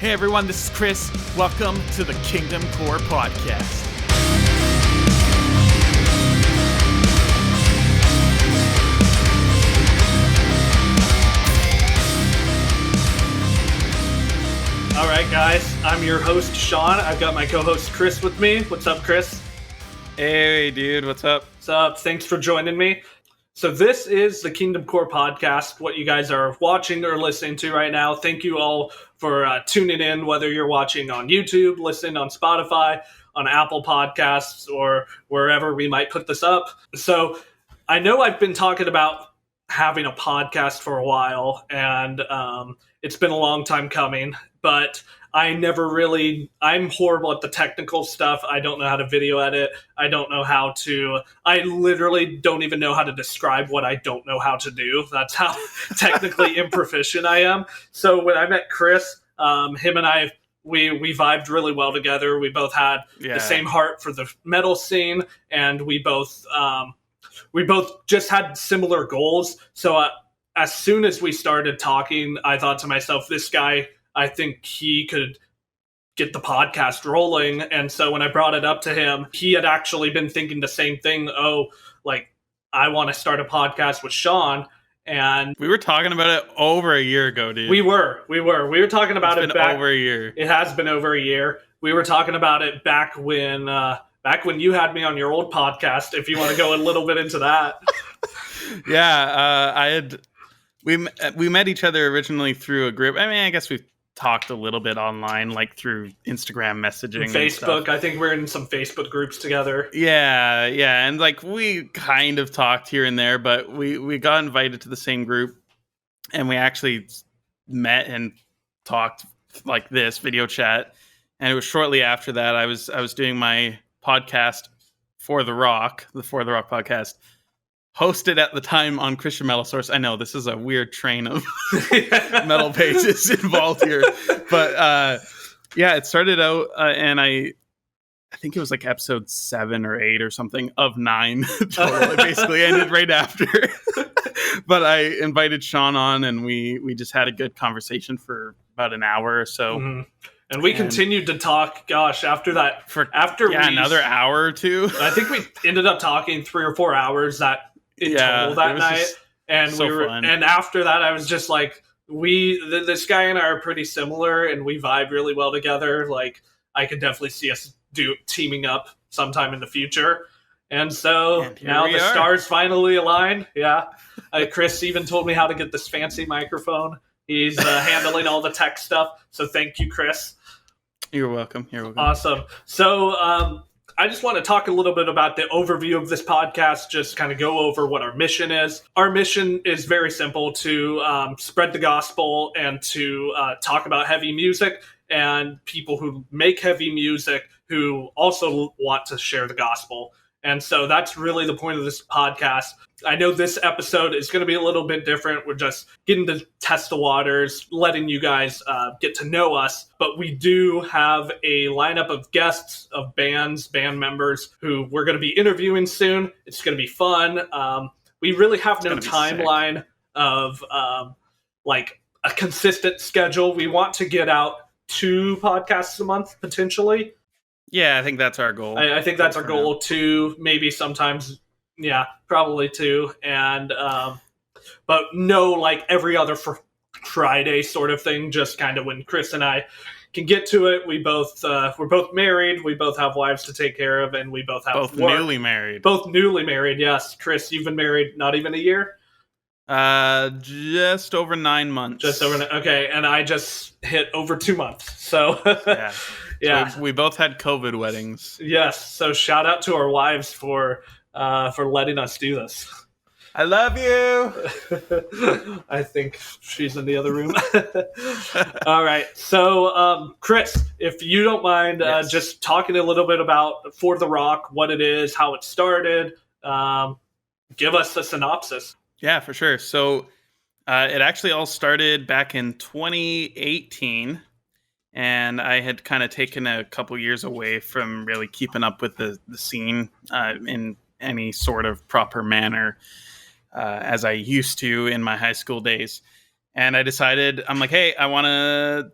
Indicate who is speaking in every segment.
Speaker 1: Hey everyone, this is Chris. Welcome to the KingdomCore Podcast.
Speaker 2: All right, guys, I'm your host, Shawn. I've got my co-host, Chris, with me. What's up, Chris?
Speaker 1: Hey dude, what's up?
Speaker 2: What's up? Thanks for joining me. So this is the KingdomCore Podcast, what you guys are watching or listening to right now. Thank you all for tuning in, whether you're watching on YouTube, listening on Spotify, on Apple Podcasts, or wherever we might put this up. So I know I've been talking about having a podcast for a while, and it's been a long time coming, but I'm horrible at the technical stuff. I don't know how to video edit. I literally don't even know how to describe what I don't know how to do. That's how technically improficient I am. So when I met Chris, him and I, we vibed really well together. We both had the same heart for the metal scene, and we both just had similar goals. So as soon as we started talking, I thought to myself, this guy, I think he could get the podcast rolling. And so when I brought it up to him, he had actually been thinking the same thing. I want to start a podcast with Shawn. And
Speaker 1: we were talking about it over a year ago, dude.
Speaker 2: We were talking about
Speaker 1: it back over a year.
Speaker 2: It has been over a year. We were talking about it back when you had me on your old podcast, if you want to go a little bit into that.
Speaker 1: Yeah, we met each other originally through a group. I mean, I guess we've talked a little bit online, like through Instagram messaging,
Speaker 2: Facebook. I think we're in some Facebook groups together.
Speaker 1: Yeah, and like we kind of talked here and there, but we got invited to the same group, and we actually met and talked like this video chat. And it was shortly after that I was doing my podcast For the Rock podcast, hosted at the time on Christian Metal Source. I know this is a weird train of metal pages involved here, but it started out and I think it was like episode 7 or 8 or something of 9 total. It basically ended right after. But I invited Shawn on, and we just had a good conversation for about an hour or so.
Speaker 2: Mm-hmm. And we continued to talk, after that.
Speaker 1: Another hour or two.
Speaker 2: I think we ended up talking 3 or 4 hours total that night. And fun. And after that, I was just like, this guy and I are pretty similar, and we vibe really well together. Like, I could definitely see us teaming up sometime in the future. And so now the stars finally aligned. Yeah. Chris even told me how to get this fancy microphone. He's handling all the tech stuff. So thank you, Chris.
Speaker 1: You're welcome.
Speaker 2: Awesome. So I just want to talk a little bit about the overview of this podcast, just kind of go over what our mission is. Our mission is very simple: to spread the gospel and to talk about heavy music and people who make heavy music who also want to share the gospel. And so that's really the point of this podcast. I know this episode is going to be a little bit different. We're just getting to test the waters, letting you guys get to know us. But we do have a lineup of guests, of band members who we're going to be interviewing soon. It's going to be fun. We really have no timeline of like a consistent schedule. We want to get out 2 podcasts a month, potentially.
Speaker 1: Yeah, I think that's our goal.
Speaker 2: I think that's our goal. 2, maybe sometimes, probably 2. And but no, like every other Friday sort of thing. Just kind of when Chris and I can get to it. We're both married. We both have wives to take care of, and we both have
Speaker 1: newly married.
Speaker 2: Both newly married. Yes, Chris, you've been married not even a year.
Speaker 1: Just over 9 months.
Speaker 2: Okay, and I just hit over 2 months. So
Speaker 1: yeah. So we both had COVID weddings.
Speaker 2: Yes. So shout out to our wives for letting us do this.
Speaker 1: I love you.
Speaker 2: I think she's in the other room. All right. So, Chris, if you don't mind, just talking a little bit about For the Rock, what it is, how it started. Give us a synopsis.
Speaker 1: Yeah, for sure. So it actually all started back in 2018. And I had kind of taken a couple years away from really keeping up with the scene in any sort of proper manner as I used to in my high school days. And I decided, I'm like, hey, I want to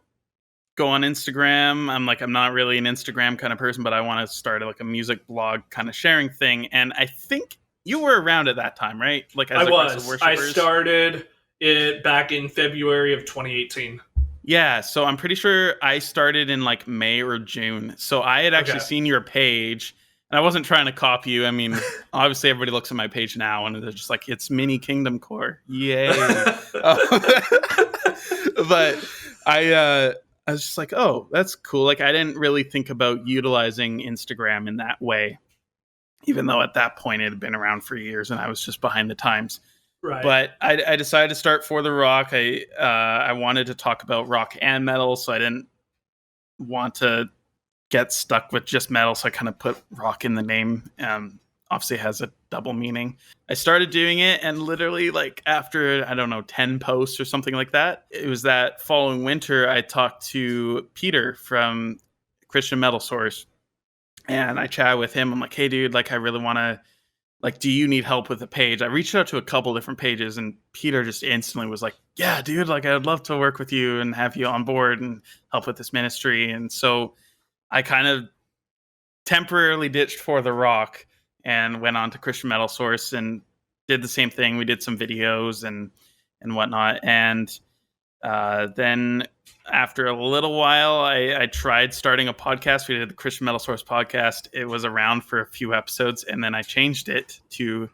Speaker 1: go on Instagram. I'm not really an Instagram kind of person, but I want to start like a music blog kind of sharing thing. And I think you were around at that time, right? Like as Aggressive Worshipers.
Speaker 2: I started it back in February of 2018.
Speaker 1: Yeah, so I'm pretty sure I started in like May or June. So I had actually seen your page, and I wasn't trying to copy you. I mean, obviously everybody looks at my page now and they're just like, it's mini KingdomCore. Yay. But I was just like, oh, that's cool. Like I didn't really think about utilizing Instagram in that way, even though at that point it had been around for years and I was just behind the times.
Speaker 2: Right.
Speaker 1: But I decided to start For the Rock. I wanted to talk about rock and metal, so I didn't want to get stuck with just metal, so I kind of put rock in the name. Obviously, it has a double meaning. I started doing it, and literally, like after, I don't know, 10 posts or something like that, it was that following winter, I talked to Peter from Christian Metal Source, and I chatted with him. I'm like, hey, dude, like I really want to, like, do you need help with the page? I reached out to a couple different pages, and Peter just instantly was like, yeah, dude, like I'd love to work with you and have you on board and help with this ministry. And so I kind of temporarily ditched For the Rock and went on to Christian Metal Source and did the same thing. We did some videos and whatnot. And then after a little while, I tried starting a podcast. We did the Christian Metal Source podcast. It was around for a few episodes, and then I changed it to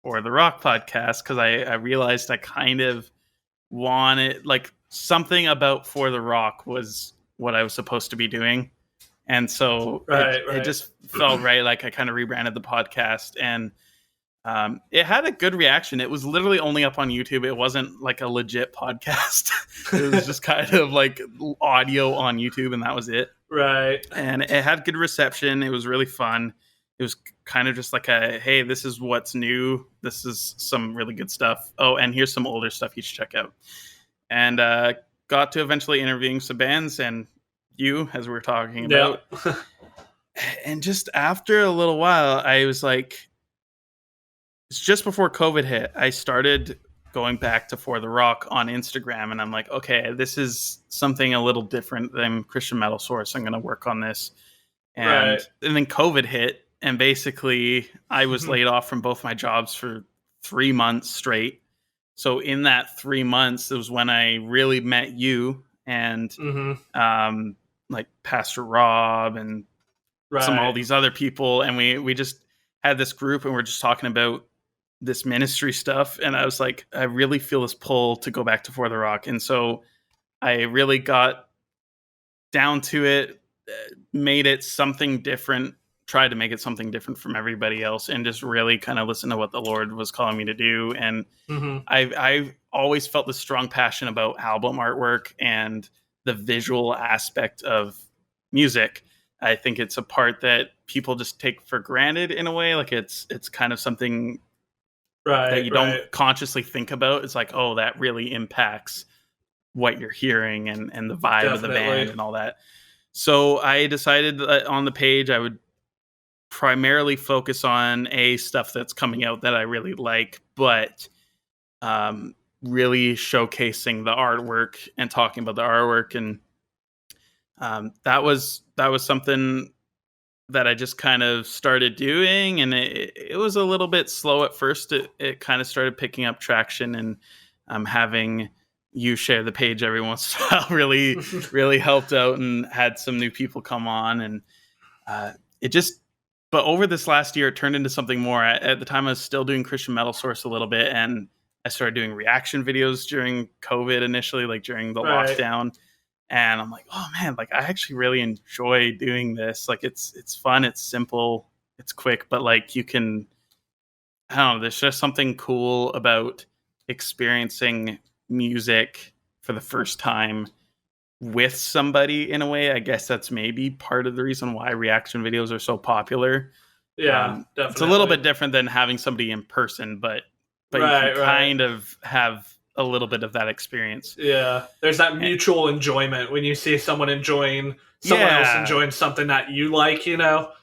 Speaker 1: For the Rock podcast because I realized I kind of wanted, like, something about For the Rock was what I was supposed to be doing. And so it just felt right. Like I kind of rebranded the podcast, and it had a good reaction. It was literally only up on YouTube. It wasn't like a legit podcast. It was just kind of like audio on YouTube, and that was it.
Speaker 2: Right.
Speaker 1: And it had good reception. It was really fun. It was kind of just like a, hey, this is what's new. This is some really good stuff. Oh, and here's some older stuff you should check out. And got to eventually interviewing some bands, and you, as we were talking about.
Speaker 2: Yeah.
Speaker 1: And just after a little while, I was like, it's just before COVID hit, I started going back to For the Rock on Instagram, and I'm like, okay, this is something a little different than Christian Metal Source. I'm going to work on this. And then COVID hit, and basically I was laid off from both my jobs for 3 months straight. So in that 3 months, it was when I really met you and like Pastor Rob and all these other people. And we just had this group, and we're just talking about this ministry stuff. And I was like, I really feel this pull to go back to For the Rock. And so I really got down to it, made it something different, tried to make it something different from everybody else, and just really kind of listen to what the Lord was calling me to do. And I've always felt this strong passion about album artwork and the visual aspect of music. I think it's a part that people just take for granted in a way. Like it's kind of something that you don't consciously think about. It's like, oh, that really impacts what you're hearing and the vibe of the band and all that. So I decided that on the page, I would primarily focus on stuff that's coming out that I really like, but really showcasing the artwork and talking about the artwork. And that was something that I just kind of started doing, and it was a little bit slow at first. It kind of started picking up traction, and having you share the page every once in a while really helped out, and had some new people come on. And but over this last year, it turned into something more. At the time, I was still doing Christian Metal Source a little bit, and I started doing reaction videos during COVID initially, like during the lockdown. And I'm like, oh man, like I actually really enjoy doing this. Like it's fun, it's simple, it's quick, but like you can, I don't know, there's just something cool about experiencing music for the first time with somebody in a way. I guess that's maybe part of the reason why reaction videos are so popular.
Speaker 2: Yeah, definitely.
Speaker 1: It's a little bit different than having somebody in person, but you can kind of have a little bit of that experience.
Speaker 2: Yeah, there's that mutual enjoyment when you see someone enjoying someone else enjoying something that you like, you know?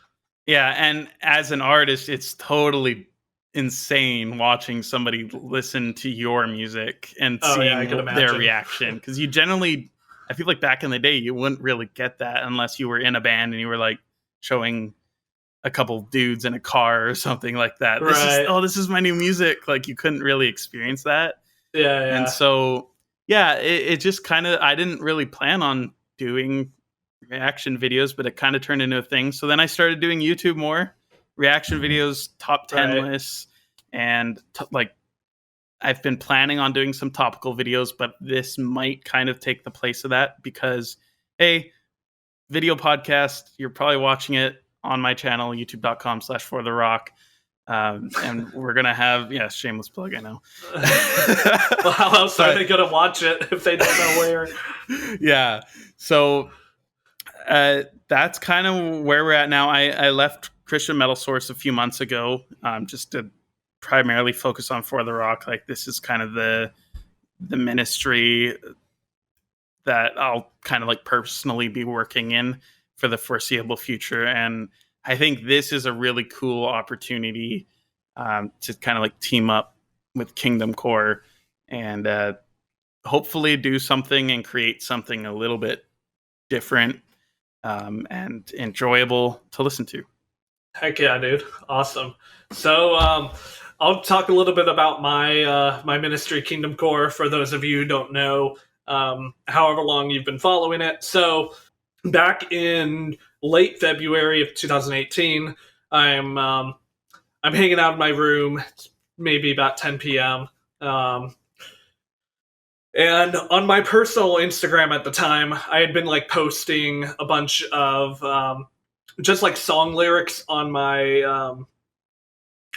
Speaker 1: Yeah, and as an artist, it's totally insane watching somebody listen to your music and seeing their reaction, because you generally I feel like back in the day, you wouldn't really get that unless you were in a band and you were like showing a couple dudes in a car or something like that.
Speaker 2: Right.
Speaker 1: This is my new music. Like, you couldn't really experience that.
Speaker 2: Yeah.
Speaker 1: And so, yeah, it just kind of, I didn't really plan on doing reaction videos, but it kind of turned into a thing. So then I started doing YouTube more, reaction videos, top 10 lists, and like I've been planning on doing some topical videos, but this might kind of take the place of that because, hey, video podcast, you're probably watching it on my channel, youtube.com/fortherock. And we're going to have, shameless plug, I know.
Speaker 2: Well, how else are they going to watch it if they don't know where?
Speaker 1: Yeah. So that's kind of where we're at now. I left Christian Metal Source a few months ago, just to primarily focus on For the Rock. Like, this is kind of the ministry that I'll kind of like personally be working in for the foreseeable future. And I think this is a really cool opportunity to kind of like team up with KingdomCore and hopefully do something and create something a little bit different and enjoyable to listen to.
Speaker 2: Heck yeah, dude. Awesome. So I'll talk a little bit about my my ministry, KingdomCore, for those of you who don't know, however long you've been following it. So back in late February of 2018, I'm hanging out in my room. It's maybe about 10 p.m. And on my personal Instagram at the time, I had been like posting a bunch of just like song lyrics on my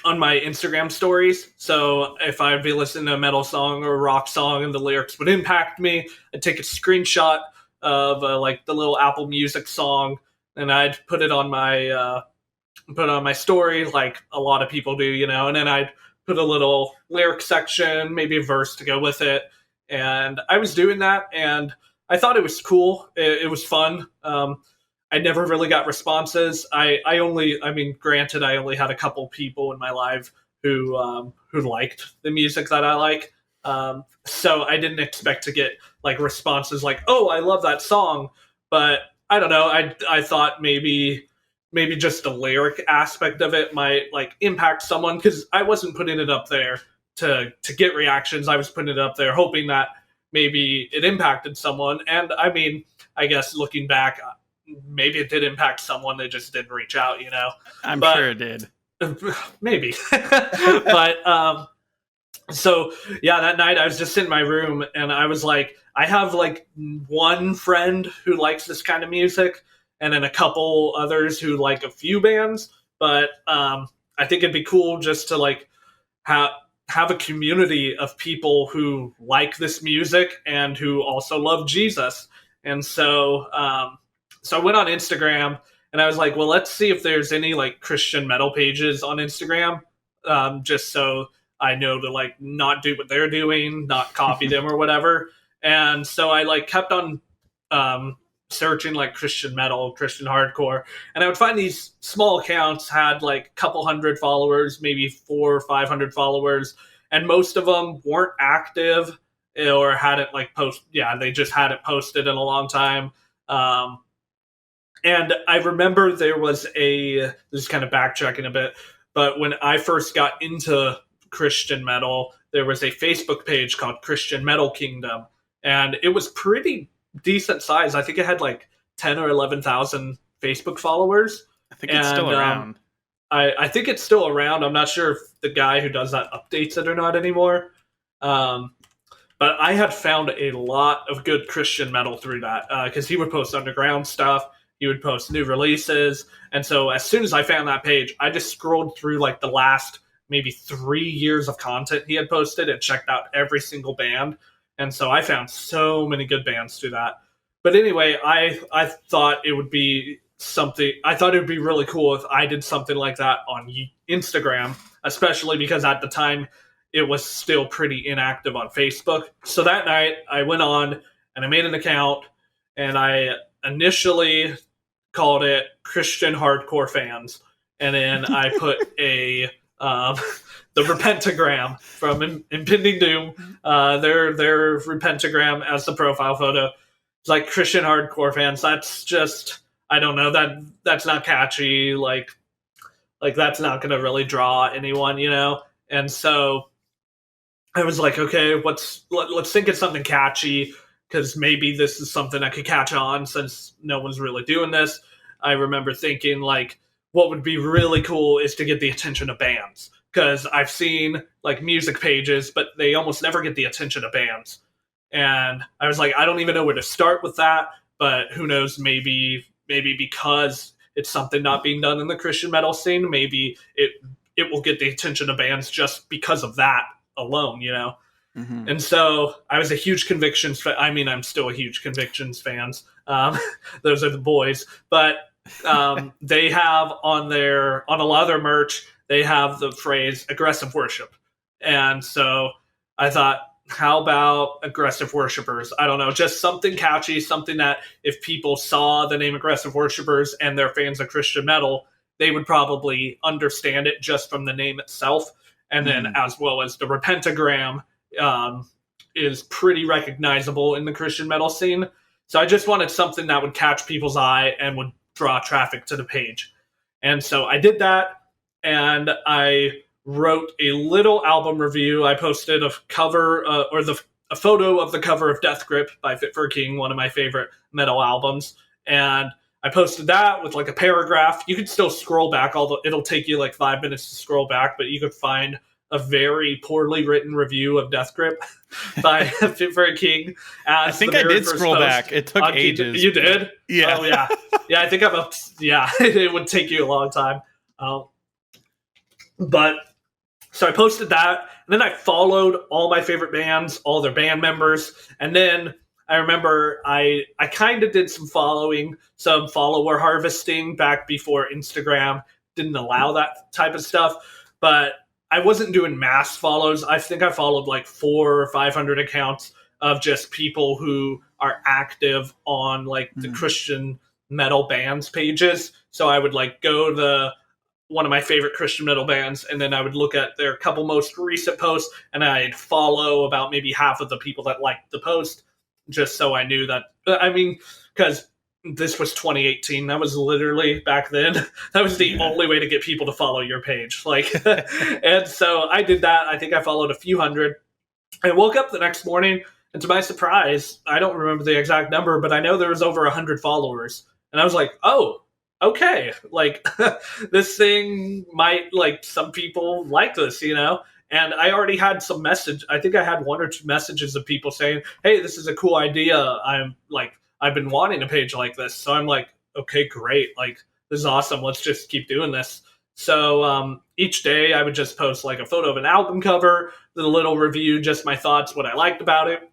Speaker 2: Instagram stories. So if I'd be listening to a metal song or a rock song and the lyrics would impact me, I'd take a screenshot of like the little Apple Music song, and I'd put it on my story, like a lot of people do, and then I'd put a little lyric section, maybe a verse to go with it. And I was doing that, and I thought it was cool. It was fun. I never really got responses. Granted, I only had a couple people in my life who liked the music that I like. So I didn't expect to get like responses like, "Oh, I love that song." But I don't know. I thought maybe just the lyric aspect of it might like impact someone, because I wasn't putting it up there to get reactions. I was putting it up there hoping that maybe it impacted someone. And I mean, I guess looking back, maybe it did impact someone. They just didn't reach out,
Speaker 1: I'm sure it did.
Speaker 2: Maybe. But so yeah, that night I was just sitting in my room, and I was like, I have like one friend who likes this kind of music, and then a couple others who like a few bands. But I think it'd be cool just to like have a community of people who like this music and who also love Jesus. And so so I went on Instagram, and I was like, well, let's see if there's any like Christian metal pages on Instagram, just so I know to like not do what they're doing, not copy them or whatever. And so I like kept on searching like Christian metal, Christian hardcore, and I would find these small accounts had like a couple hundred followers, maybe 400 or 500 followers, and most of them weren't active or hadn't like they just hadn't posted in a long time. And I remember there was this is kind of backtracking a bit, but when I first got into Christian metal, there was a Facebook page called Christian Metal Kingdom, and it was pretty decent size. I think it had like 10 or 11,000 Facebook followers.
Speaker 1: I think it's still around.
Speaker 2: I think it's still around. I'm not sure if the guy who does that updates it or not anymore. But I had found a lot of good Christian metal through that, because he would post underground stuff. He would post new releases. And so as soon as I found that page, I just scrolled through like the last maybe 3 years of content he had posted and checked out every single band. And so I found so many good bands through that. But anyway, I thought it would be something. I thought it would be really cool if I did something like that on Instagram, especially because at the time it was still pretty inactive on Facebook. So that night I went on and I made an account, and I initially called it Christian Hardcore Fans. And then I put the Repentagram from Impending Doom, their Repentagram as the profile photo. It's like Christian hardcore fans. That's just, I don't know, that's not catchy. Like that's not going to really draw anyone, you know? And so I was like, okay, let's think of something catchy, because maybe this is something I could catch on since no one's really doing this. I remember thinking, like, what would be really cool is to get the attention of bands, because I've seen like music pages, but they almost never get the attention of bands. And I was like, I don't even know where to start with that, but who knows, maybe because it's something not being done in the Christian metal scene, maybe it will get the attention of bands just because of that alone, you know?
Speaker 1: Mm-hmm.
Speaker 2: And so I was a huge Convictions fan. I mean, I'm still a huge Convictions fans. Those are the boys. But they have on a lot of their merch, they have the phrase aggressive worship. And so I thought, how about aggressive worshipers? I don't know, just something catchy, something that if people saw the name aggressive worshipers and they're fans of Christian metal, they would probably understand it just from the name itself. And then as well as the repentagram is pretty recognizable in the Christian metal scene. So I just wanted something that would catch people's eye and would draw traffic to the page. And so I did that, and I wrote a little album review. I posted a cover a photo of the cover of Death Grip by Fit for a King, one of my favorite metal albums. And I posted that with like a paragraph. You could still scroll back, although it'll take you like 5 minutes to scroll back, but you could find a very poorly written review of Death Grip by Fit for a King.
Speaker 1: I think I did scroll back. It took ages.
Speaker 2: You did?
Speaker 1: Yeah.
Speaker 2: Oh, yeah. Yeah, I think it would take you a long time. But so I posted that, and then I followed all my favorite bands, all their band members, and then I remember I kind of did some follower harvesting back before Instagram didn't allow that type of stuff, but I wasn't doing mass follows. I think I followed like 400 or 500 accounts of just people who are active on like the Christian metal bands pages. So I would like go to one of my favorite Christian metal bands, and then I would look at their couple most recent posts, and I'd follow about maybe half of the people that liked the post, just so I knew that. I mean, because this was 2018. That was literally back then. That was the only way to get people to follow your page. Like, and so I did that. I think I followed a few hundred. I woke up the next morning, and to my surprise, I don't remember the exact number, but I know there was over 100 followers. And I was like, oh, okay. Like, this thing might, like, some people like this, you know? And I already had some message. I think I had 1 or 2 messages of people saying, hey, this is a cool idea. I've been wanting a page like this. So I'm like, okay, great. Like, this is awesome. Let's just keep doing this. So each day I would just post like a photo of an album cover, the little review, just my thoughts, what I liked about it.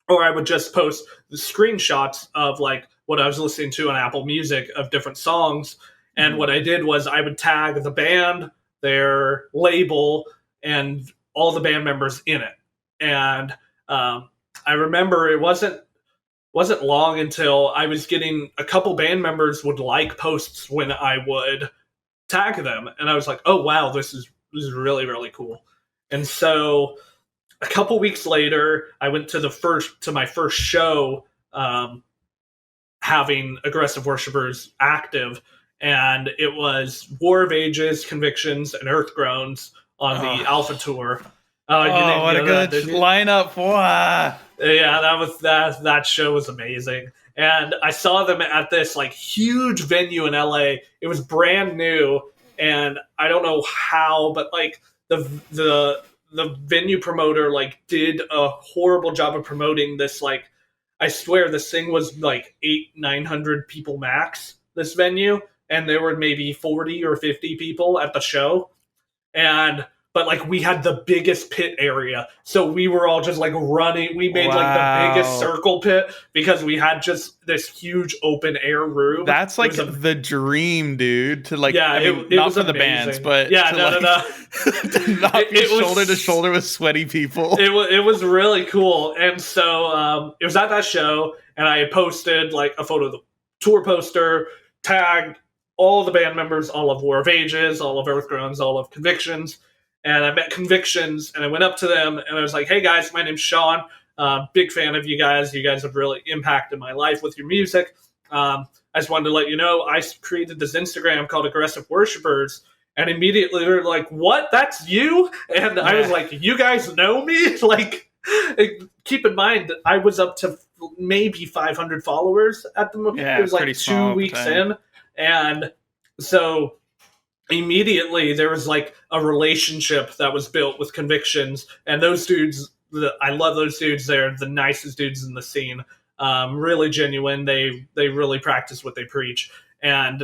Speaker 2: Or I would just post the screenshots of like what I was listening to on Apple Music of different songs. And what I did was I would tag the band, their label, and all the band members in it. And I remember it wasn't long until I was getting a couple band members would like posts when I would tag them, and I was like, oh wow, this is really, really cool. And so a couple weeks later, I went to my first show having aggressive worshipers active, and it was War of Ages, Convictions, and Earth Groans on the Alpha Tour.
Speaker 1: What a good lineup! Wow.
Speaker 2: Yeah, that show was amazing. And I saw them at this like huge venue in LA. It was brand new, and I don't know how, but like the venue promoter like did a horrible job of promoting this. Like, I swear this thing was like 800-900 people max, this venue, and there were maybe 40 or 50 people at the show. But like we had the biggest pit area, so we were all just like running. We made like the biggest circle pit because we had just this huge open air room.
Speaker 1: That's like the dream, dude. To like,
Speaker 2: it
Speaker 1: not
Speaker 2: was
Speaker 1: for
Speaker 2: amazing.
Speaker 1: The bands, but
Speaker 2: yeah,
Speaker 1: to not be shoulder to shoulder with sweaty people.
Speaker 2: It was really cool, and so it was at that show, and I posted like a photo of the tour poster, tagged all the band members, all of War of Ages, all of Earth Groans, all of Convictions. And I met Convictions, and I went up to them, and I was like, hey, guys, my name's Shawn. Big fan of you guys. You guys have really impacted my life with your music. I just wanted to let you know I created this Instagram called Aggressive Worshipers, and immediately they're like, "What? That's you?" And I was like, "You guys know me?" Like, keep in mind, I was up to maybe 500 followers at the moment.
Speaker 1: Yeah,
Speaker 2: it was like
Speaker 1: pretty
Speaker 2: 2 weeks in, and so immediately there was like a relationship that was built with Convictions, and those dudes, I love those dudes. They're the nicest dudes in the scene. Really genuine. They really practice what they preach, and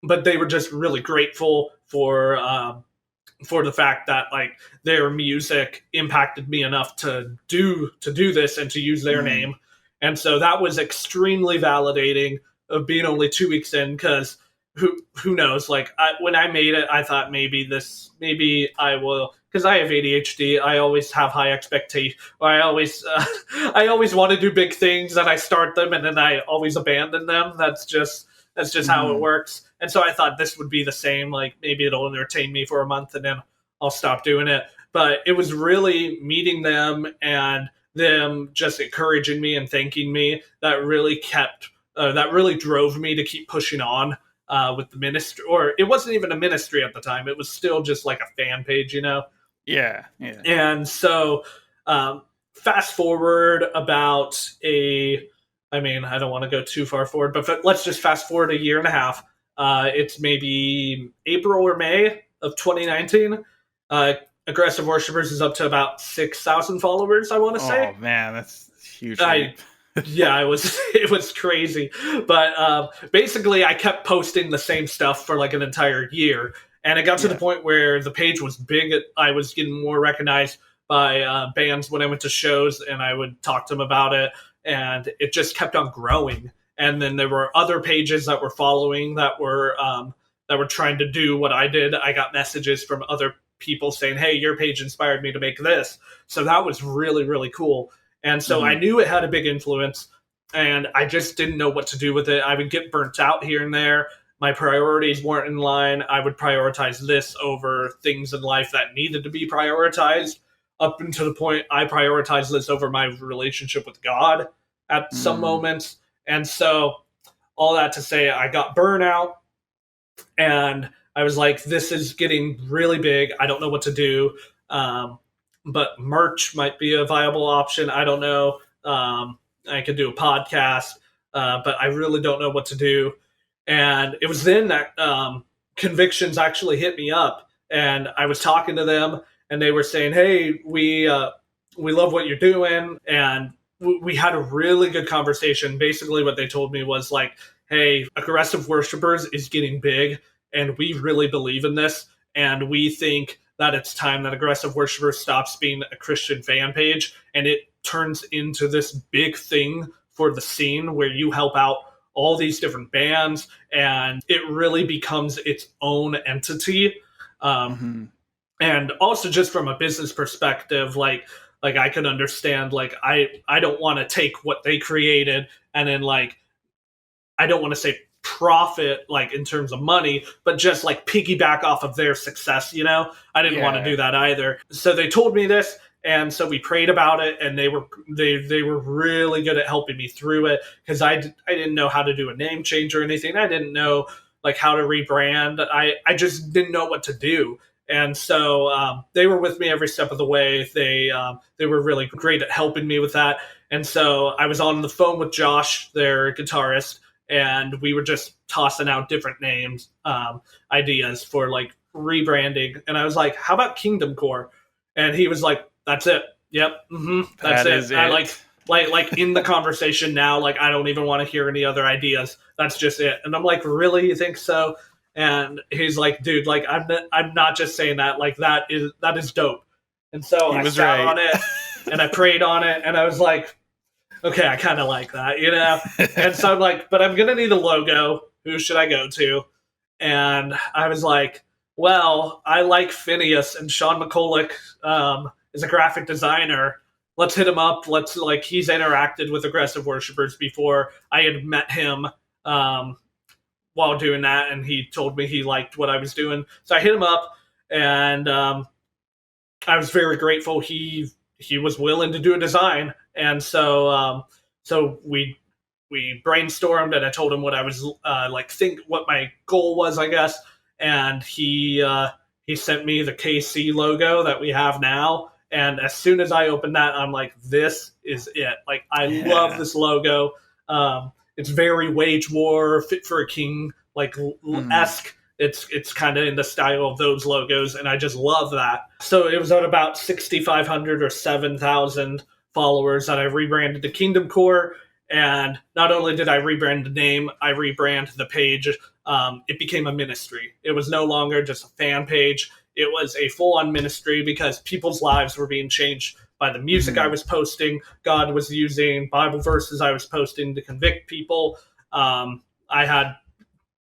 Speaker 2: but they were just really grateful for the fact that like their music impacted me enough to do this and to use their name. And so that was extremely validating of being only 2 weeks in, because who knows, like when I made it, I thought maybe I will, because I have ADHD. I always have high expectations. I always want to do big things, and I start them and then I always abandon them. That's just how it works. And so I thought this would be the same. Like maybe it'll entertain me for a month and then I'll stop doing it. But it was really meeting them and them just encouraging me and thanking me that really drove me to keep pushing on with the ministry. Or it wasn't even a ministry at the time. It was still just like a fan page, you know?
Speaker 1: Yeah.
Speaker 2: And so fast forward about I don't want to go too far forward, but let's just fast forward a year and a half. It's maybe April or May of 2019. Aggressive Worshipers is up to about 6,000 followers, I want to say.
Speaker 1: Oh man, that's huge.
Speaker 2: Yeah, it was crazy. But basically, I kept posting the same stuff for like an entire year. And it got to the point where the page was big. I was getting more recognized by bands when I went to shows, and I would talk to them about it. And it just kept on growing. And then there were other pages that were following that were trying to do what I did. I got messages from other people saying, "Hey, your page inspired me to make this." So that was really, really cool. And so I knew it had a big influence, and I just didn't know what to do with it. I would get burnt out here and there. My priorities weren't in line. I would prioritize this over things in life that needed to be prioritized, up until the point I prioritized this over my relationship with God at some moments. And so all that to say, I got burnout, and I was like, this is getting really big. I don't know what to do. But merch might be a viable option. I don't know. I could do a podcast, but I really don't know what to do. And it was then that Convictions actually hit me up, and I was talking to them, and they were saying, "Hey, we love what you're doing," and we had a really good conversation. Basically, what they told me was like, "Hey, Aggressive Worshipers is getting big, and we really believe in this, and we think that it's time that Aggressive Worshipers stops being a Christian fan page and it turns into this big thing for the scene where you help out all these different bands, and it really becomes its own entity." And also just from a business perspective, like I could understand, like I don't want to take what they created and then like, I don't want to say profit like in terms of money, but just like piggyback off of their success, you know? I didn't want to do that either. So they told me this, and so we prayed about it, and they were really good at helping me through it, because I didn't know how to do a name change or anything. I didn't know like how to rebrand. I just didn't know what to do. And so they were with me every step of the way. They were really great at helping me with that. And so I was on the phone with Josh, their guitarist, and we were just tossing out different names, ideas for like rebranding. And I was like, "How about KingdomCore?" And he was like, "That's it. Yep, that's it." I like in the conversation now, like I don't even want to hear any other ideas. That's just it. And I'm like, "Really? You think so?" And he's like, "Dude, like I'm not just saying that. Like that is dope." And so I sat on it and I prayed on it, and I was like, "Okay, I kind of like that, you know?" And so I'm like, "But I'm going to need a logo. Who should I go to?" And I was like, "Well, I like Phineas, and Sean McCulloch is a graphic designer. Let's hit him up. He's interacted with Aggressive Worshipers before. I had met him while doing that, and he told me he liked what I was doing. So I hit him up, and I was very grateful. He he was willing to do a design. And so we brainstormed, and I told him what I was what my goal was, I guess. And he sent me the KC logo that we have now. And as soon as I opened that, I'm like, this is it. Like, I love this logo. It's very wage war, fit for a king, esque. It's kind of in the style of those logos, and I just love that. So it was at about 6,500 or 7,000 followers that I rebranded to KingdomCore. And not only did I rebrand the name, I rebranded the page. It became a ministry. It was no longer just a fan page. It was a full-on ministry because people's lives were being changed by the music I was posting. God was using Bible verses I was posting to convict people. I had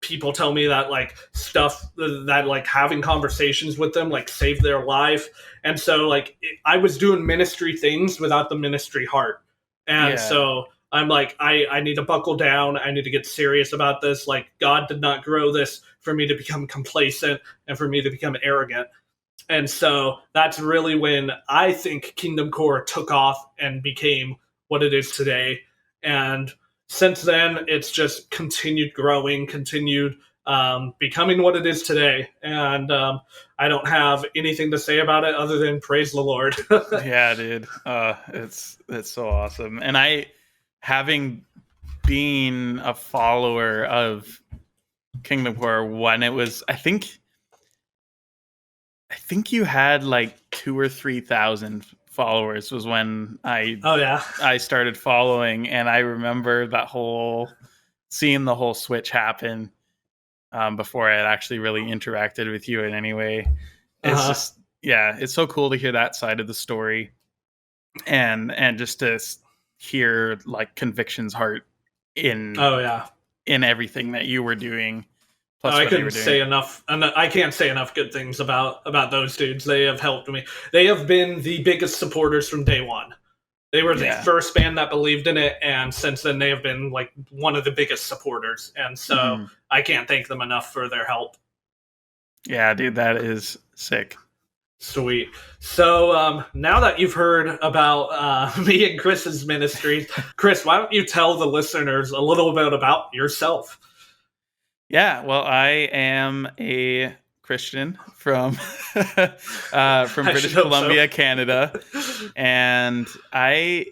Speaker 2: people tell me that stuff that having conversations with them saved their life. And so I was doing ministry things without the ministry heart. And so I'm like, I need to buckle down. I need to get serious about this. God did not grow this for me to become complacent and for me to become arrogant. And so that's really when I think KingdomCore took off and became what it is today. And since then, it's just continued growing, continued becoming what it is today. And I don't have anything to say about it other than praise the Lord.
Speaker 1: Yeah, dude. It's so awesome. And having been a follower of KingdomCore when it was, I think you had 2,000 or 3,000 followers was when I started following, and I remember seeing the whole switch happen before I had actually really interacted with you in any way. It's just, it's so cool to hear that side of the story, and just to hear Conviction's heart in everything that you were doing.
Speaker 2: I couldn't say enough, and I can't say enough good things about those dudes. They have helped me. They have been the biggest supporters from day one. They were the first band that believed in it, and since then they have been one of the biggest supporters. And so I can't thank them enough for their help.
Speaker 1: Yeah, dude, that is sick.
Speaker 2: Sweet. So now that you've heard about me and Chris's ministry, Chris, why don't you tell the listeners a little bit about yourself?
Speaker 1: Yeah, well, I am a Christian from British Columbia, Canada, and I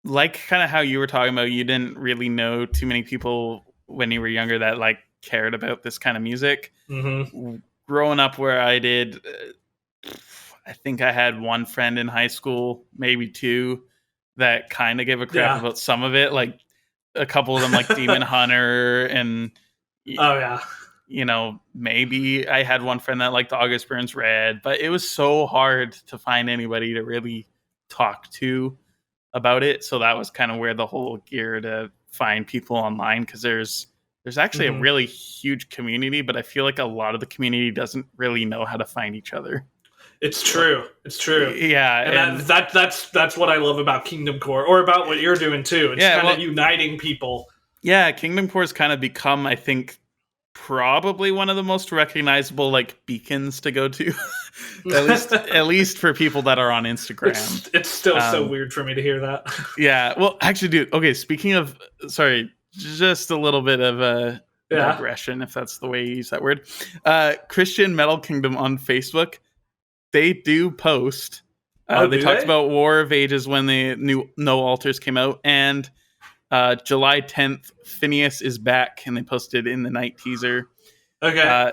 Speaker 1: like kind of how you were talking about. You didn't really know too many people when you were younger that cared about this kind of music. Mm-hmm. Growing up where I did, I think I had one friend in high school, maybe two, that kind of gave a crap about some of it. A couple of them, Demon Hunter and. Maybe I had one friend that liked August Burns Red, but it was so hard to find anybody to really talk to about it. So that was kind of where the whole gear to find people online, because there's actually a really huge community, but I feel like a lot of the community doesn't really know how to find each other.
Speaker 2: It's true. It's true.
Speaker 1: Yeah.
Speaker 2: And that's what I love about KingdomCore, or about what you're doing too. It's kind of uniting people. Yeah,
Speaker 1: KingdomCore has kind of become, I think, probably one of the most recognizable beacons to go to, at least for people that are on Instagram.
Speaker 2: It's still so weird for me to hear that.
Speaker 1: Yeah, well, actually, dude. Okay, speaking of, sorry, just a little bit of a digression, if that's the way you use that word. Christian Metal Kingdom on Facebook, they do post. They talked about War of Ages when the new No Altars came out, and July 10th, Phineas is back, and they posted in the night teaser.
Speaker 2: Okay.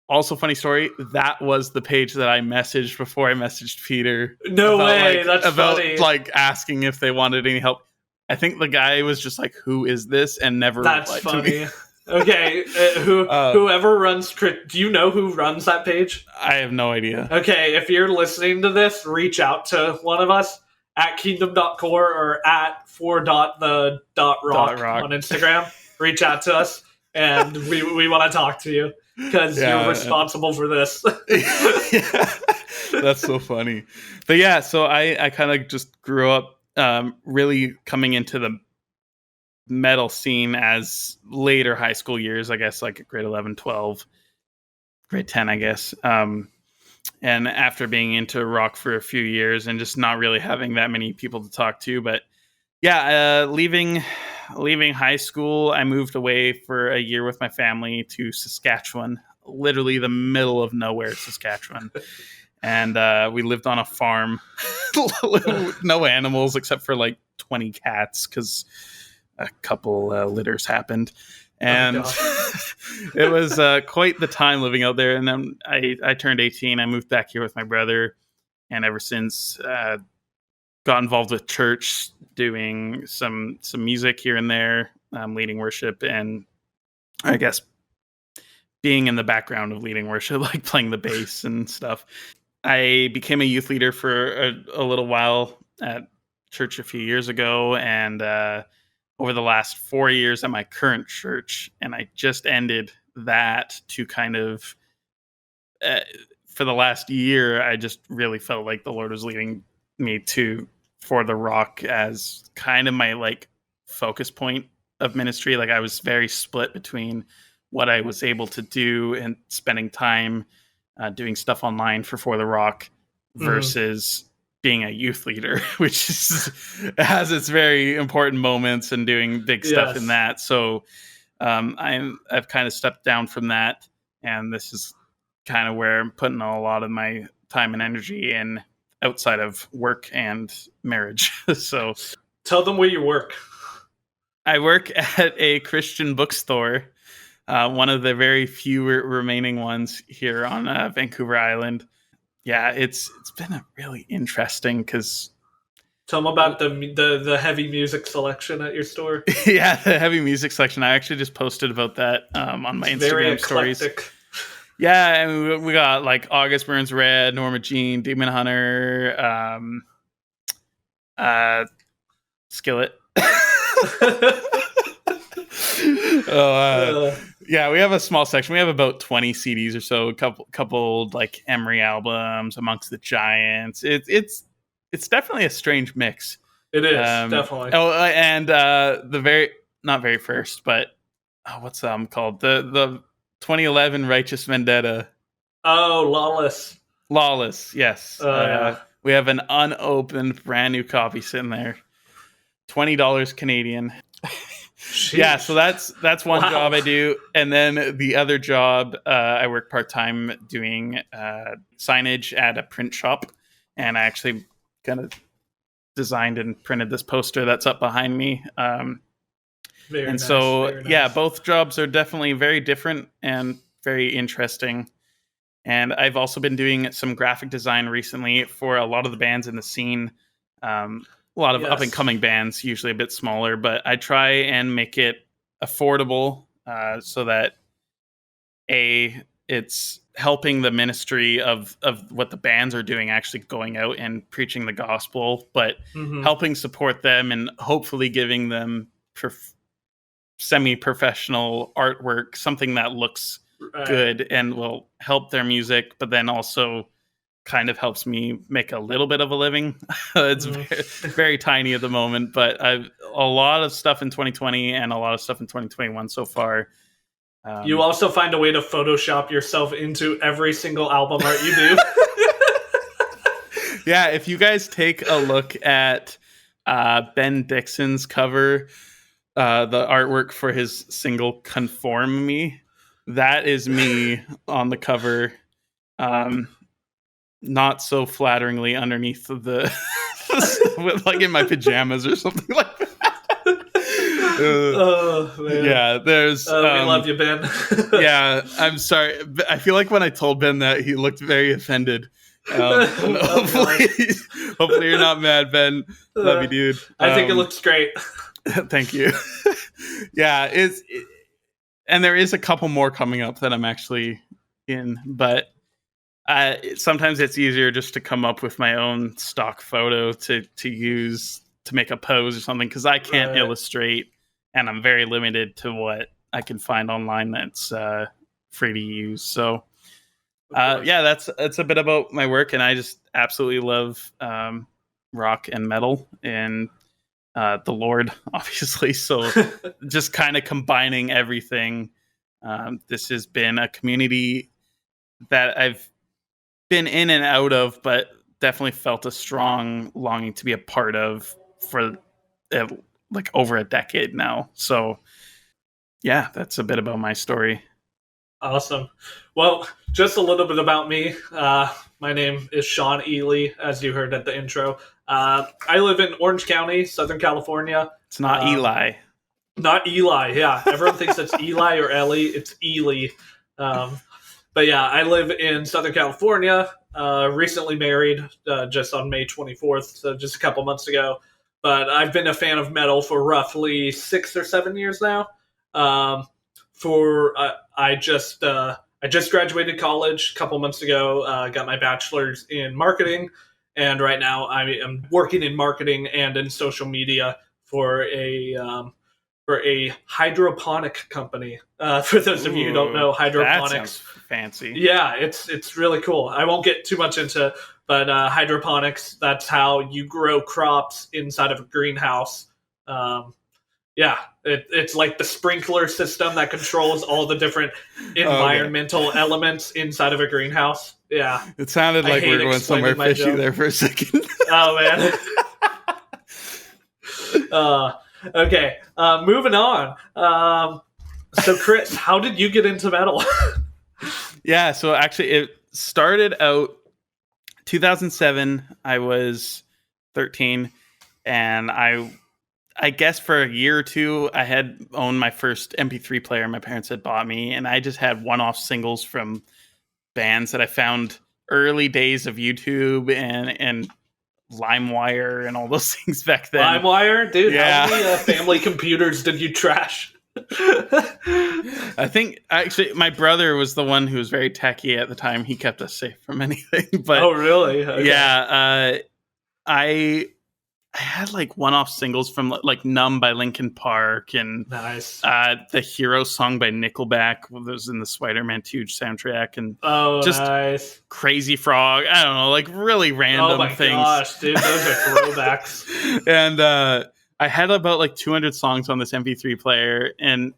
Speaker 1: Also, funny story, that was the page that I messaged before I messaged Peter.
Speaker 2: No way, that's funny.
Speaker 1: Asking if they wanted any help. I think the guy was just who is this? And never replied to me.
Speaker 2: Okay, whoever runs... Do you know who runs that page?
Speaker 1: I have no idea.
Speaker 2: Okay, if you're listening to this, reach out to one of us at kingdom.core or at @4.the.rock on Instagram. Reach out to us, and we want to talk to you, because you're responsible for this.
Speaker 1: That's so funny. But yeah, so I kind of just grew up really coming into the metal scene as later high school years, I guess, grade 11, 12, grade 10, I guess. And after being into rock for a few years and just not really having that many people to talk to, but yeah, leaving high school, I moved away for a year with my family to Saskatchewan, literally the middle of nowhere, Saskatchewan. And we lived on a farm, no animals except for like 20 cats because a couple litters happened. And it was quite the time living out there. And then I turned 18. I moved back here with my brother. And ever since, got involved with church, doing some music here and there, leading worship. And I guess being in the background of leading worship, like playing the bass and stuff. I became a youth leader for a little while at church a few years ago, and over the last 4 years at my current church, and I just ended that to kind of, for the last year, I just really felt like the Lord was leading me for the rock as kind of my like focus point of ministry. Like I was very split between what I was able to do and spending time doing stuff online for the rock versus being a youth leader, which has its very important moments and doing big stuff in that. So I've kind of stepped down from that, and this is kind of where I'm putting a lot of my time and energy in outside of work and marriage. So
Speaker 2: tell them where you work.
Speaker 1: I work at a Christian bookstore. One of the very few remaining ones here on Vancouver Island. Yeah, it's been really interesting because...
Speaker 2: Tell them about the heavy music selection at your store.
Speaker 1: Yeah, the heavy music selection. I actually just posted about that on my Instagram stories. Yeah, and we got like August Burns Red, Norma Jean, Demon Hunter, Skillet. Yeah, we have a small section. We have about 20 CDs or so, a couple like Emery albums, Amongst the Giants. It's definitely a strange mix.
Speaker 2: It is definitely.
Speaker 1: Oh, and the not very first, but what's called the 2011 Righteous Vendetta.
Speaker 2: Oh, Lawless.
Speaker 1: Yes. We have an unopened brand new copy sitting there. $20 Canadian.
Speaker 2: Sheesh.
Speaker 1: Yeah, so that's one job I do, and then the other job I work part-time doing signage at a print shop, and I actually kind of designed and printed this poster that's up behind me. Very nice. Yeah, both jobs are definitely very different and very interesting. And I've also been doing some graphic design recently for a lot of the bands in the scene. A lot of up-and-coming bands, usually a bit smaller, but I try and make it affordable so that, it's helping the ministry of what the bands are doing, actually going out and preaching the gospel, but helping support them and hopefully giving them semi-professional artwork, something that looks good and will help their music, but then also kind of helps me make a little bit of a living. It's very tiny at the moment, but I've a lot of stuff in 2020 and a lot of stuff in 2021 so far.
Speaker 2: You also find a way to Photoshop yourself into every single album art you do.
Speaker 1: Yeah, if you guys take a look at Ben Dixon's cover, the artwork for his single Conform Me, that is me on the cover. Not so flatteringly underneath the with like in my pajamas or something like that.
Speaker 2: Oh man.
Speaker 1: Yeah, there's
Speaker 2: we love you, Ben.
Speaker 1: Yeah, I'm sorry. I feel like when I told Ben that, he looked very offended. Hopefully you're not mad, Ben. Love you, dude.
Speaker 2: I think it looks great.
Speaker 1: Thank you. Yeah, and there is a couple more coming up that I'm actually in, but sometimes it's easier just to come up with my own stock photo to use to make a pose or something, because I can't illustrate, and I'm very limited to what I can find online that's free to use. So yeah, that's a bit about my work, and I just absolutely love rock and metal and the Lord, obviously. So just kind of combining everything. This has been a community that I've been in and out of, but definitely felt a strong longing to be a part of for like over a decade now. So yeah, that's a bit about my story.
Speaker 2: Awesome. Well, just a little bit about me. My name is Shawn Ely, as you heard at the intro. I live in Orange County, Southern California.
Speaker 1: It's not Eli.
Speaker 2: Not Eli, yeah. Everyone thinks it's Eli or Ellie. It's Ely. But yeah, I live in Southern California. Recently married, just on May 24th, so just a couple months ago. But I've been a fan of metal for roughly 6 or 7 years now. I just graduated college a couple months ago. Got my bachelor's in marketing, and right now I am working in marketing and in social media for a hydroponic company. For those of you who don't know, hydroponics,
Speaker 1: that sounds fancy.
Speaker 2: Yeah, it's really cool. I won't get too much into, but hydroponics, that's how you grow crops inside of a greenhouse. Yeah, it's like the sprinkler system that controls all the different environmental elements inside of a greenhouse. Yeah.
Speaker 1: It sounded like we were going somewhere fishy there for a second.
Speaker 2: Oh, man. Okay, moving on. So, Chris, how did you get into metal?
Speaker 1: Yeah, so actually it started out 2007. I was 13, and I guess for a year or two, I had owned my first MP3 player my parents had bought me, and I just had one-off singles from bands that I found early days of YouTube and LimeWire and all those things back then.
Speaker 2: LimeWire? Dude,
Speaker 1: yeah.
Speaker 2: How many family computers did you trash?
Speaker 1: I think, actually, my brother was the one who was very techie at the time. He kept us safe from anything. But
Speaker 2: oh, really? Okay.
Speaker 1: Yeah, I had like one-off singles from like "Numb" by Linkin Park and
Speaker 2: nice.
Speaker 1: The "Hero" song by Nickelback that was in the Spider-Man 2 soundtrack, and just
Speaker 2: nice.
Speaker 1: Crazy Frog. I don't know, like really random things.
Speaker 2: Oh my gosh, dude, those are throwbacks.
Speaker 1: And I had about like 200 songs on this MP3 player, and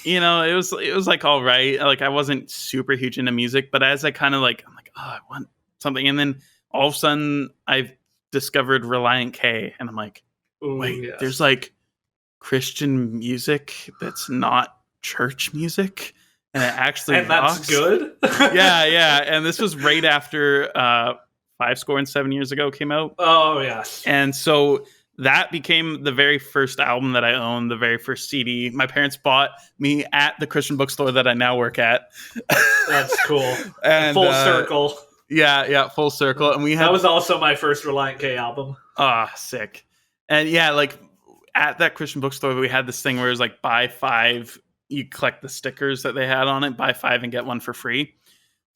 Speaker 1: you know, it was like all right. Like I wasn't super huge into music, but as I kind of I'm like, oh, I want something, and then all of a sudden I've discovered Relient K, and I'm like, wait, yes. There's like Christian music that's not church music, and it actually
Speaker 2: and that's good.
Speaker 1: yeah, and this was right after 5 years ago came out.
Speaker 2: Oh yes.
Speaker 1: And so that became the very first album that I owned, the very first CD my parents bought me at the Christian bookstore that I now work at.
Speaker 2: That's cool.
Speaker 1: And
Speaker 2: full circle.
Speaker 1: Yeah, full circle. And
Speaker 2: that was also my first Relient K album.
Speaker 1: Ah, sick. And yeah, like at that Christian bookstore, we had this thing where it was like buy 5, you collect the stickers that they had on it, buy 5 and get one for free.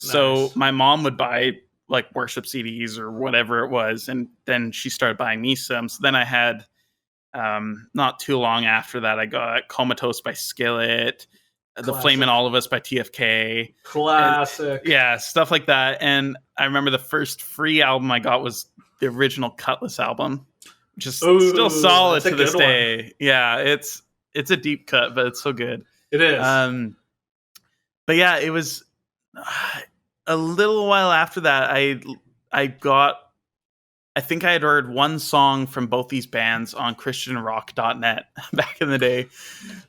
Speaker 1: Nice. So my mom would buy like worship CDs or whatever it was, and then she started buying me some. So then I had, not too long after that, I got Comatose by Skillet, The Flamin' All of Us by TFK.
Speaker 2: Classic.
Speaker 1: And, yeah, stuff like that. And I remember the first free album I got was the original Cutlass album, which is still solid to this day. One. Yeah, it's a deep cut, but it's so good.
Speaker 2: It is.
Speaker 1: But yeah, it was a little while after that. I think I had heard one song from both these bands on christianrock.net back in the day.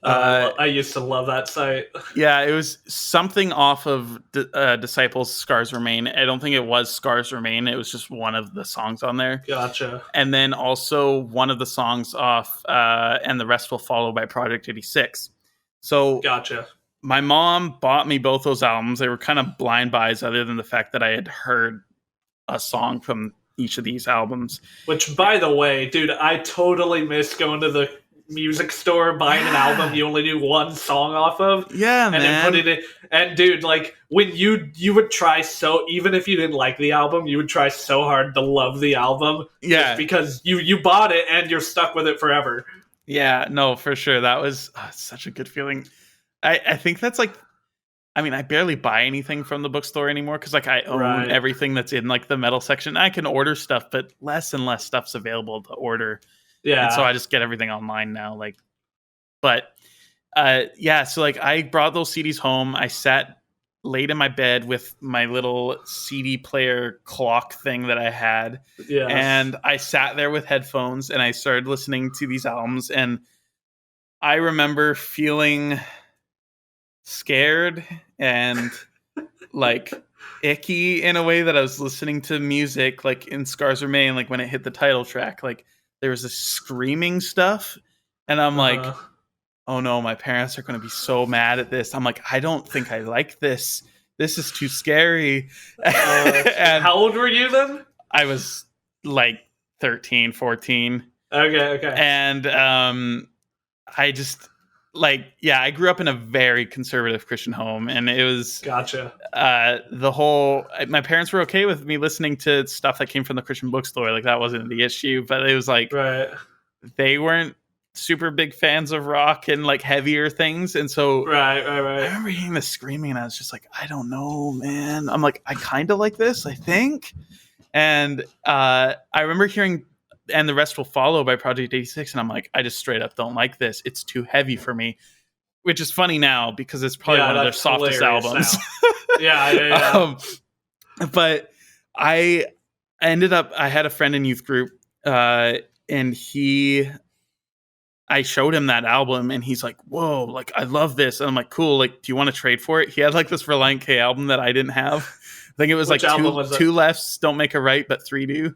Speaker 2: I used to love that site.
Speaker 1: Yeah, it was something off of Disciples' Scars Remain. I don't think it was Scars Remain. It was just one of the songs on there.
Speaker 2: Gotcha.
Speaker 1: And then also one of the songs off And the Rest Will Follow by Project 86. So
Speaker 2: gotcha.
Speaker 1: My mom bought me both those albums. They were kind of blind buys other than the fact that I had heard a song from each of these albums.
Speaker 2: Which, by the way, dude, I totally miss going to the music store, buying an album you only knew one song off of.
Speaker 1: Yeah,
Speaker 2: and then put it in. And dude, like when you would try even if you didn't like the album, you would try so hard to love the album.
Speaker 1: Yeah.
Speaker 2: Just because you bought it and you're stuck with it forever.
Speaker 1: Yeah, no, for sure. That was such a good feeling. I think that's like, I mean, I barely buy anything from the bookstore anymore because like I own everything that's in like the metal section. I can order stuff, but less and less stuff's available to order.
Speaker 2: Yeah.
Speaker 1: And so I just get everything online now. So like I brought those CDs home. I sat laid in my bed with my little CD player clock thing that I had.
Speaker 2: Yes.
Speaker 1: And I sat there with headphones and I started listening to these albums. And I remember feeling scared and like icky in a way that I was listening to music like in Scars Remain, like when it hit the title track, like there was this screaming stuff. And I'm like, oh no, my parents are going to be so mad at this. I'm like, I don't think I like this. This is too scary.
Speaker 2: And how old were you then?
Speaker 1: I was like 13, 14.
Speaker 2: Okay.
Speaker 1: And I just I grew up in a very conservative Christian home, and it was
Speaker 2: gotcha.
Speaker 1: My parents were okay with me listening to stuff that came from the Christian bookstore. Like that wasn't the issue, but it was like they weren't super big fans of rock and like heavier things. And so
Speaker 2: right.
Speaker 1: I remember hearing the screaming and I was just like, I don't know, man. I'm like, I kind of like this, I think. And I remember hearing And the Rest Will Follow by Project 86. And I'm like, I just straight up don't like this. It's too heavy for me, which is funny now because it's probably one of their softest albums.
Speaker 2: Yeah.
Speaker 1: But I had a friend in youth group and I showed him that album and he's like, whoa, like I love this. And I'm like, cool. Like, do you want to trade for it? He had like this Reliant K album that I didn't have. I think it was like two lefts don't make a right, but three do.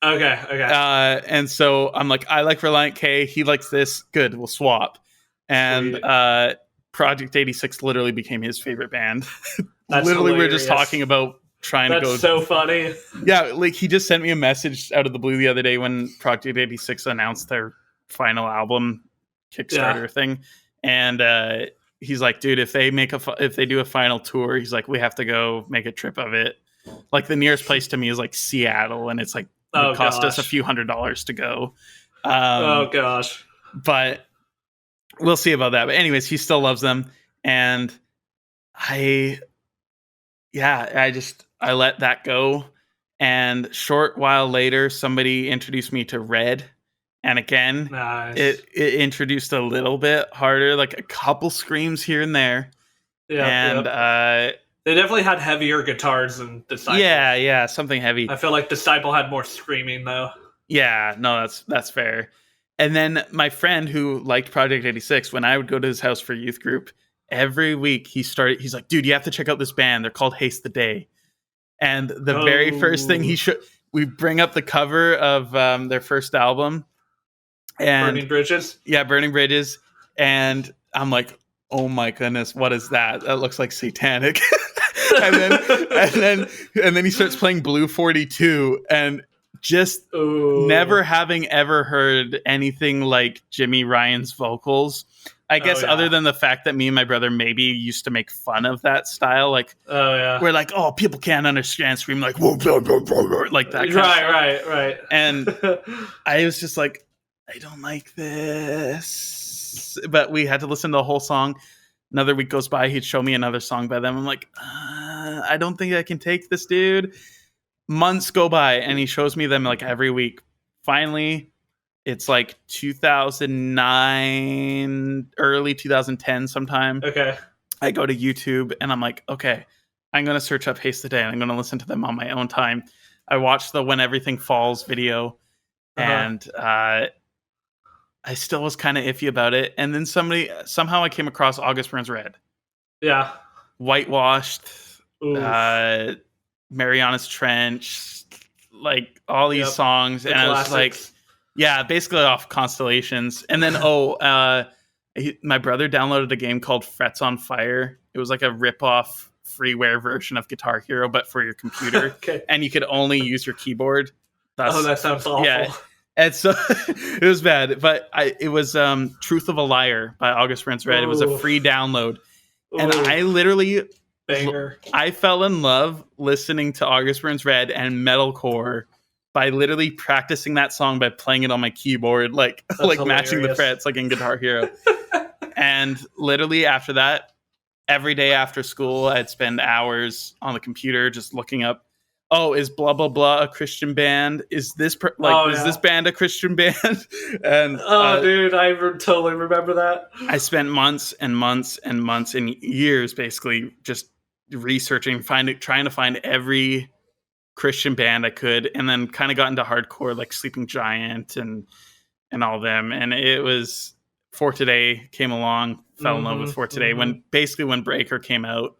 Speaker 2: Okay.
Speaker 1: And so I'm like, I like Reliant K. He likes this. Good. We'll swap. And Project 86 literally became his favorite band. Literally, we're just talking about trying to go.
Speaker 2: That's so funny.
Speaker 1: Yeah. Like he just sent me a message out of the blue the other day when Project 86 announced their final album Kickstarter thing, and he's like, dude, if they do a final tour, he's like, we have to go make a trip of it. Like the nearest place to me is like Seattle, and it's like it cost us a few $100s to go.
Speaker 2: Oh gosh.
Speaker 1: But we'll see about that. But anyways, he still loves them, and I let that go. And short while later, somebody introduced me to Red. And again,
Speaker 2: nice.
Speaker 1: it introduced a little bit harder, like a couple screams here and there.
Speaker 2: Yeah. And they definitely had heavier guitars than Disciple.
Speaker 1: Yeah, something heavy.
Speaker 2: I feel like Disciple had more screaming though.
Speaker 1: Yeah, no, that's fair. And then my friend who liked Project 86, when I would go to his house for youth group, every week he's like, dude, you have to check out this band. They're called Haste the Day. And the very first thing we bring up the cover of their first album. And
Speaker 2: Burning Bridges?
Speaker 1: Yeah, Burning Bridges. And I'm like, oh my goodness, what is that? That looks like satanic. and then he starts playing Blue 42 and just never having ever heard anything like Jimmy Ryan's vocals. I guess other than the fact that me and my brother maybe used to make fun of that style, like we're like, oh, people can't understand scream like whoa, blah, blah, blah, blah, like that.
Speaker 2: Right.
Speaker 1: And I was just like, I don't like this. But we had to listen to the whole song. Another week goes by, he'd show me another song by them. I'm like, I don't think I can take this, dude. Months go by, and he shows me them like every week. Finally, it's like 2009, early 2010 sometime.
Speaker 2: Okay.
Speaker 1: I go to YouTube, and I'm like, okay, I'm going to search up Haste the Day, and I'm going to listen to them on my own time. I watched the When Everything Falls video, and I still was kind of iffy about it. And then somehow I came across August Burns Red.
Speaker 2: Yeah.
Speaker 1: Whitewashed, Mariana's Trench, like all these songs. And classics. I was like, basically off Constellations. And then, my brother downloaded a game called Frets on Fire. It was like a rip-off freeware version of Guitar Hero, but for your computer.
Speaker 2: Okay.
Speaker 1: And you could only use your keyboard.
Speaker 2: That sounds awful.
Speaker 1: Yeah. And so it was bad, but it was Truth of a Liar by August Burns Red. It was a free download. And I literally,
Speaker 2: banger.
Speaker 1: I fell in love listening to August Burns Red and metalcore by literally practicing that song by playing it on my keyboard, like matching the frets, like in Guitar Hero. And literally after that, every day after school, I'd spend hours on the computer just looking up, is blah blah blah a Christian band? Is this this band a Christian band? And
Speaker 2: dude, I totally remember that.
Speaker 1: I spent months and months and months and years basically just researching, trying to find every Christian band I could, and then kind of got into hardcore, like Sleeping Giant and all them. And it was For Today came along, fell in love with For Today when Breaker came out.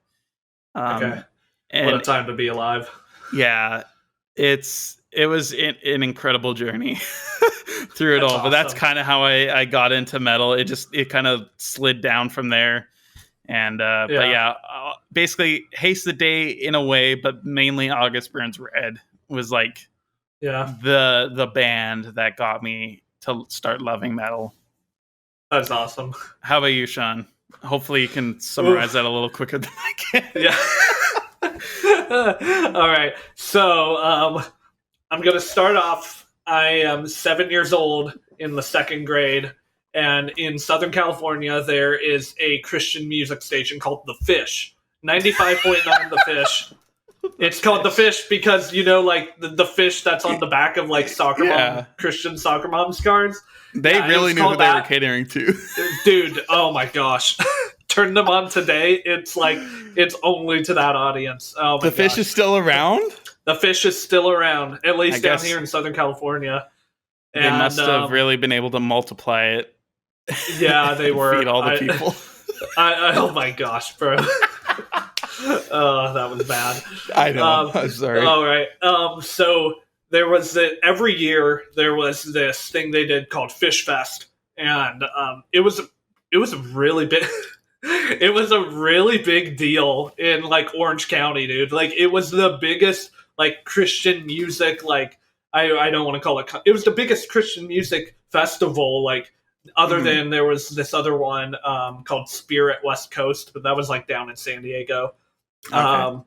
Speaker 2: Okay.
Speaker 1: And
Speaker 2: what a time to be alive.
Speaker 1: Yeah, it was an incredible journey through it all. Awesome. But that's kind of how I got into metal. It kind of slid down from there. And but yeah, basically Haste the Day in a way, but mainly August Burns Red was like the band that got me to start loving metal.
Speaker 2: That's awesome.
Speaker 1: How about you, Shawn? Hopefully you can summarize that a little quicker than I can.
Speaker 2: Yeah. All right. So I'm going to start off. I am 7 years old in the second grade. And in Southern California, there is a Christian music station called The Fish. 95.9 The Fish. It's called The Fish because, like, the fish that's on the back of, like, Christian soccer mom's cards.
Speaker 1: They really knew who they were catering to.
Speaker 2: Dude, oh my gosh. Turn them on today, it's only to that audience. Oh my
Speaker 1: The Fish is still around?
Speaker 2: The Fish is still around, at least down here in Southern California.
Speaker 1: They must have really been able to multiply it.
Speaker 2: Yeah, they were.
Speaker 1: Feed all the people.
Speaker 2: Oh my gosh, bro. Oh, that was bad.
Speaker 1: I know. I'm sorry.
Speaker 2: All right. So there was every year there was this thing they did called Fish Fest, and it was a really big. It was a really big deal in like Orange County, dude. Like it was the biggest like Christian music. Like I don't want to call it. It was the biggest Christian music festival. Like. Other than there was this other one called Spirit West Coast, but that was like down in San Diego. Okay.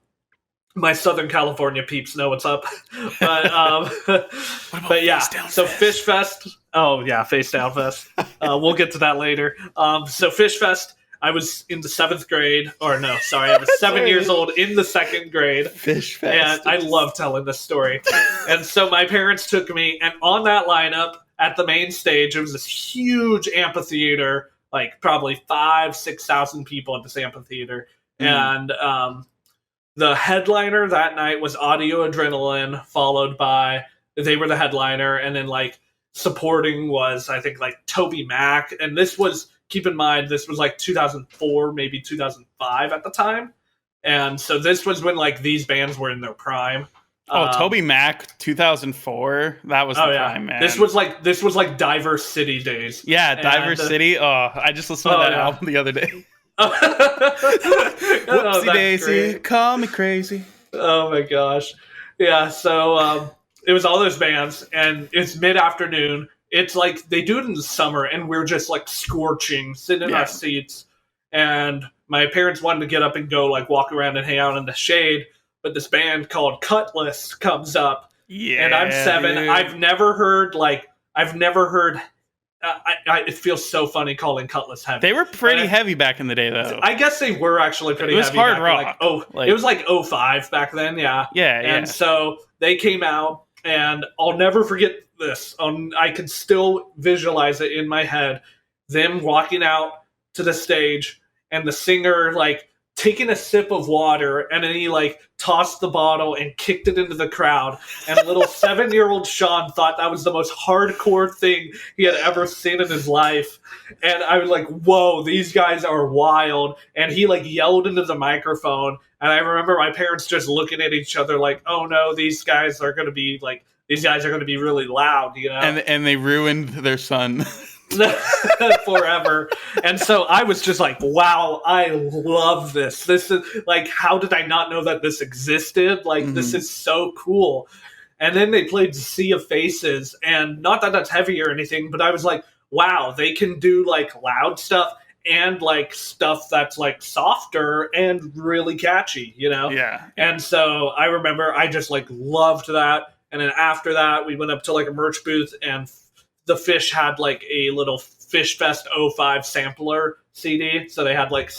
Speaker 2: My Southern California peeps know what's up. But yeah, so Fish Fest. Oh yeah, Face Down Fest. We'll get to that later. So Fish Fest, I was in the seventh grade. Or no, sorry, I was 7 years old in the second grade.
Speaker 1: Fish Fest.
Speaker 2: And I love telling this story. And so my parents took me, and on that lineup, at the main stage, it was this huge amphitheater, like probably 5,000-6,000 people at this amphitheater. And the headliner that night was Audio Adrenaline, followed by, they were the headliner, and then like supporting was, I think, like Toby Mac. And this was, keep in mind, this was like 2004, maybe 2005 at the time. And so this was when like these bands were in their prime.
Speaker 1: Toby Mac, 2004. That was the prime, man.
Speaker 2: This was like Diverse City days.
Speaker 1: Yeah, Diverse City. I just listened to that album the other day. Whoopsie daisy, call me crazy.
Speaker 2: Oh my gosh. Yeah, so it was all those bands, and it's mid-afternoon. It's like they do it in the summer, and we're just like scorching, sitting in our seats. And my parents wanted to get up and go like walk around and hang out in the shade. But this band called Cutlass comes up, and I'm 7. Dude. I've never heard. It feels so funny calling Cutlass heavy.
Speaker 1: They were pretty heavy back in the day, though.
Speaker 2: I guess they were actually pretty heavy. It was
Speaker 1: hard rock.
Speaker 2: It was like 05 back then, yeah. And so they came out, and I'll never forget this. I can still visualize it in my head. Them walking out to the stage, and the singer, like, taking a sip of water, and then he like tossed the bottle and kicked it into the crowd. And little 7-year-old Shawn thought that was the most hardcore thing he had ever seen in his life. And I was like, whoa, these guys are wild. And he like yelled into the microphone. And I remember my parents just looking at each other like, oh no, these guys are going to be really loud, you know?
Speaker 1: And they ruined their son.
Speaker 2: Forever. And so I was just like, wow, I love this. This is like, how did I not know that this existed? Like, this is so cool. And then they played Sea of Faces, and not that that's heavy or anything, but I was like, wow, they can do like loud stuff and like stuff that's like softer and really catchy, you know?
Speaker 1: Yeah.
Speaker 2: And so I remember I just like loved that. And then after that, we went up to like a merch booth, and the Fish had like a little Fish Fest 05 sampler CD. So they had like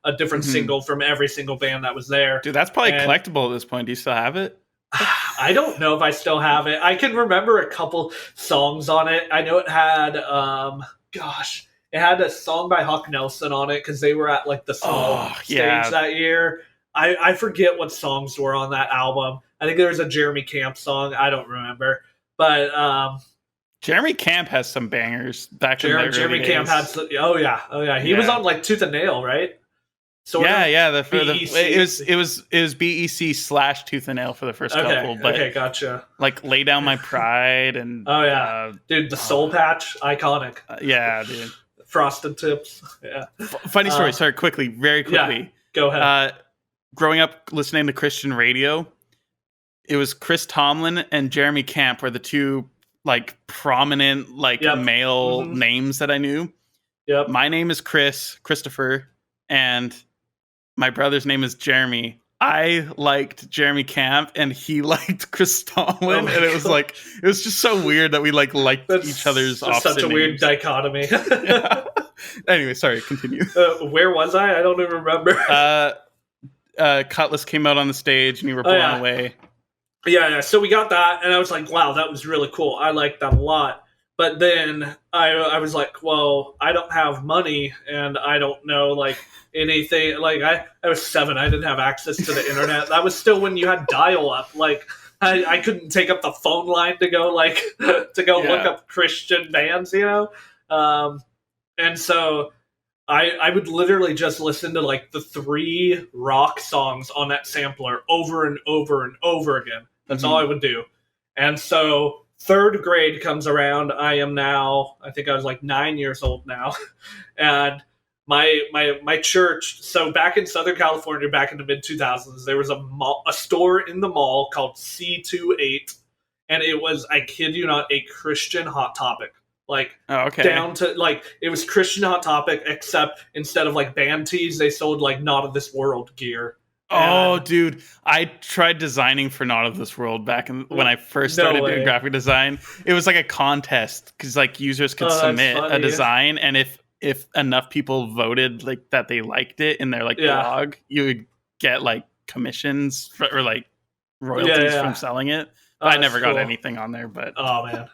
Speaker 2: a different single from every single band that was there.
Speaker 1: Dude, that's probably collectible at this point. Do you still have it?
Speaker 2: I don't know if I still have it. I can remember a couple songs on it. I know it had, it had a song by Hawk Nelson on it because they were at like the small stage that year. I forget what songs were on that album. I think there was a Jeremy Camp song. I don't remember. But
Speaker 1: Jeremy Camp has some bangers back in the early
Speaker 2: Jeremy
Speaker 1: days.
Speaker 2: Camp had some, oh yeah. He was on like Tooth and Nail, right? Sort of?
Speaker 1: It was BEC / Tooth and Nail for the first couple. But
Speaker 2: okay, gotcha.
Speaker 1: Like Lay Down My Pride and
Speaker 2: dude, the Soul Patch, iconic.
Speaker 1: Dude.
Speaker 2: Frosted Tips. Yeah.
Speaker 1: Funny story. Sorry, very quickly.
Speaker 2: Yeah, go ahead.
Speaker 1: Growing up listening to Christian radio, it was Chris Tomlin and Jeremy Camp were the two like prominent male names that I knew.
Speaker 2: Yep.
Speaker 1: My name is Christopher, and my brother's name is Jeremy. I liked Jeremy Camp and he liked Chris Tomlin, and it was just so weird that we liked each other's opposite
Speaker 2: such a
Speaker 1: names.
Speaker 2: weird dichotomy.
Speaker 1: Yeah. Anyway, sorry, continue.
Speaker 2: Where was I? I don't even remember.
Speaker 1: Cutlass came out on the stage and you were blown away.
Speaker 2: Yeah, so we got that, and I was like, wow, that was really cool. I liked that a lot. But then I was like, well, I don't have money, and I don't know, like, anything. Like, I was 7. I didn't have access to the internet. That was still when you had dial-up. Like, I couldn't take up the phone line to go, like, look up Christian bands, you know? And so I would literally just listen to, like, the 3 rock songs on that sampler over and over and over again. That's all I would do. And so 3rd grade comes around. I am now, I think I was like 9 years old now. And my church, so back in Southern California, back in the mid-2000s, there was a store in the mall called C28. And it was, I kid you not, a Christian Hot Topic. Like, down to, like, it was Christian Hot Topic, except instead of, like, band tees, they sold, like, Not of This World gear.
Speaker 1: Oh, dude, I tried designing for Not of This World back when I first started doing graphic design. It was like a contest because like users could submit a design, and if enough people voted like that they liked it in their like blog, you would get like commissions or like royalties from selling it. I never got anything on there, but
Speaker 2: oh man.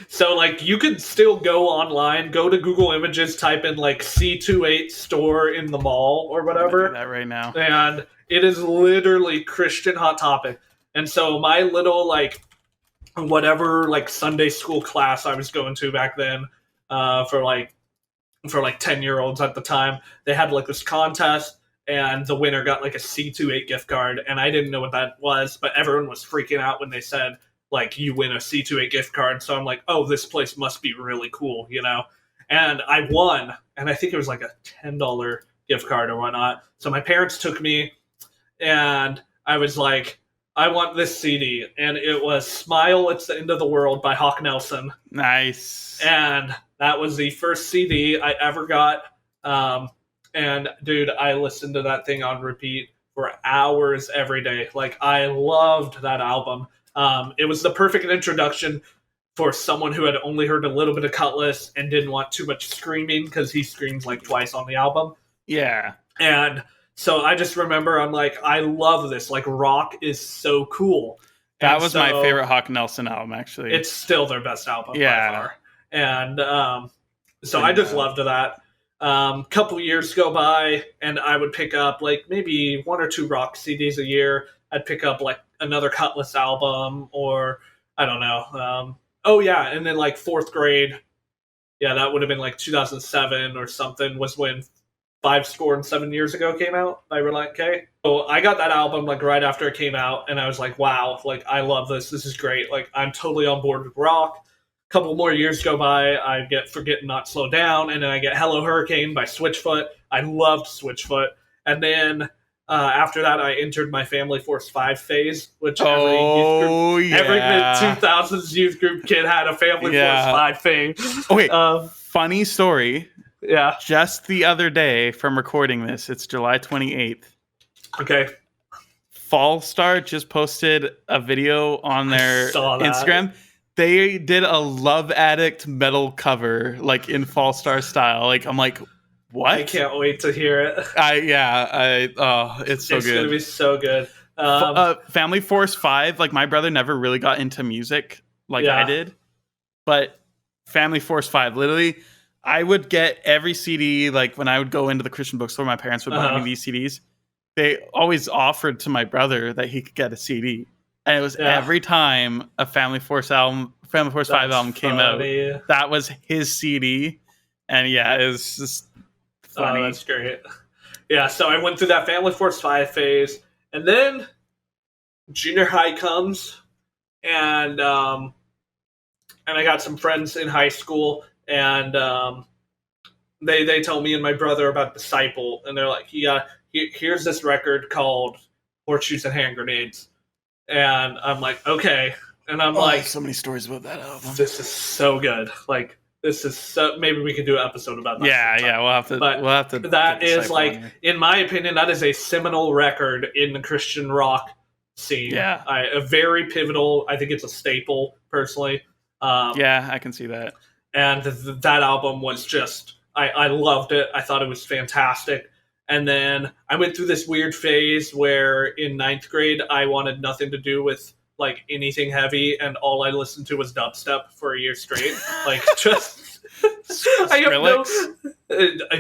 Speaker 2: So like you could still go online, go to Google Images, type in like C28 store in the mall or whatever.
Speaker 1: I'm gonna do that right now.
Speaker 2: And it is literally Christian Hot Topic. And so my little like whatever like Sunday school class I was going to back then, for like 10-year-olds at the time, they had like this contest. And the winner got like a C28 gift card. And I didn't know what that was, but everyone was freaking out when they said, like, you win a C28 gift card. So I'm like, oh, this place must be really cool, you know? And I won. And I think it was like a $10 gift card or whatnot. So my parents took me and I was like, I want this CD. And it was Smile, It's the End of the World by Hawk Nelson.
Speaker 1: Nice.
Speaker 2: And that was the first CD I ever got. And dude, I listened to that thing on repeat for hours every day. Like, I loved that album. It was the perfect introduction for someone who had only heard a little bit of Cutlass and didn't want too much screaming, because he screams like twice on the album.
Speaker 1: Yeah.
Speaker 2: And so I just remember, I'm like, I love this. Like, rock is so cool.
Speaker 1: That was my favorite Hawk Nelson album, actually.
Speaker 2: It's still their best album by far. And so I just loved that. Couple years go by and I would pick up like maybe 1 or 2 rock CDs a year. I'd pick up like another Cutlass album, or I don't know. And then like 4th grade, that would have been like 2007 or something, was when 5 Years Ago came out by Relient K. So I got that album like right after it came out, and I was like, wow, like I love this. This is great. Like I'm totally on board with rock. Couple more years go by, I get Forget Not Slow Down, and then I get Hello Hurricane by Switchfoot. I loved Switchfoot. And then after that, I entered my Family Force 5 phase, which every mid-2000s youth group kid had a Family Force 5 phase.
Speaker 1: Okay, funny story.
Speaker 2: Yeah.
Speaker 1: Just the other day from recording this, it's July 28th.
Speaker 2: Okay.
Speaker 1: Fallstar just posted a video on their Instagram. They did a Love Addict metal cover, like in Fallstar style. Like, I'm like, what?
Speaker 2: I can't wait to hear it.
Speaker 1: It's so good. It's
Speaker 2: going to be so good.
Speaker 1: Family Force 5, like my brother never really got into music like I did. But Family Force 5, literally, I would get every CD, like when I would go into the Christian bookstore, my parents would buy me these CDs. they always offered to my brother that he could get a CD. And it was every time a Family Force 5 album came out, that was his CD. And it was just funny.
Speaker 2: Oh, that's great. Yeah, so I went through that Family Force 5 phase, and then junior high comes, and I got some friends in high school, and they tell me and my brother about Disciple, and they're like, here's this record called Horseshoes and Hand Grenades. And I'm like, okay. And I'm like,
Speaker 1: so many stories about that album.
Speaker 2: This is so good. Like, this is so, maybe we could do an episode about that.
Speaker 1: Yeah, we'll have to.
Speaker 2: That is like, in my opinion, that is a seminal record in the Christian rock scene.
Speaker 1: Yeah.
Speaker 2: A very pivotal. I think it's a staple, personally.
Speaker 1: I can see that.
Speaker 2: And that album was just, I loved it. I thought it was fantastic. And then I went through this weird phase where in 9th grade, I wanted nothing to do with like anything heavy, and all I listened to was dubstep for a year straight. Like, just
Speaker 1: Skrillex.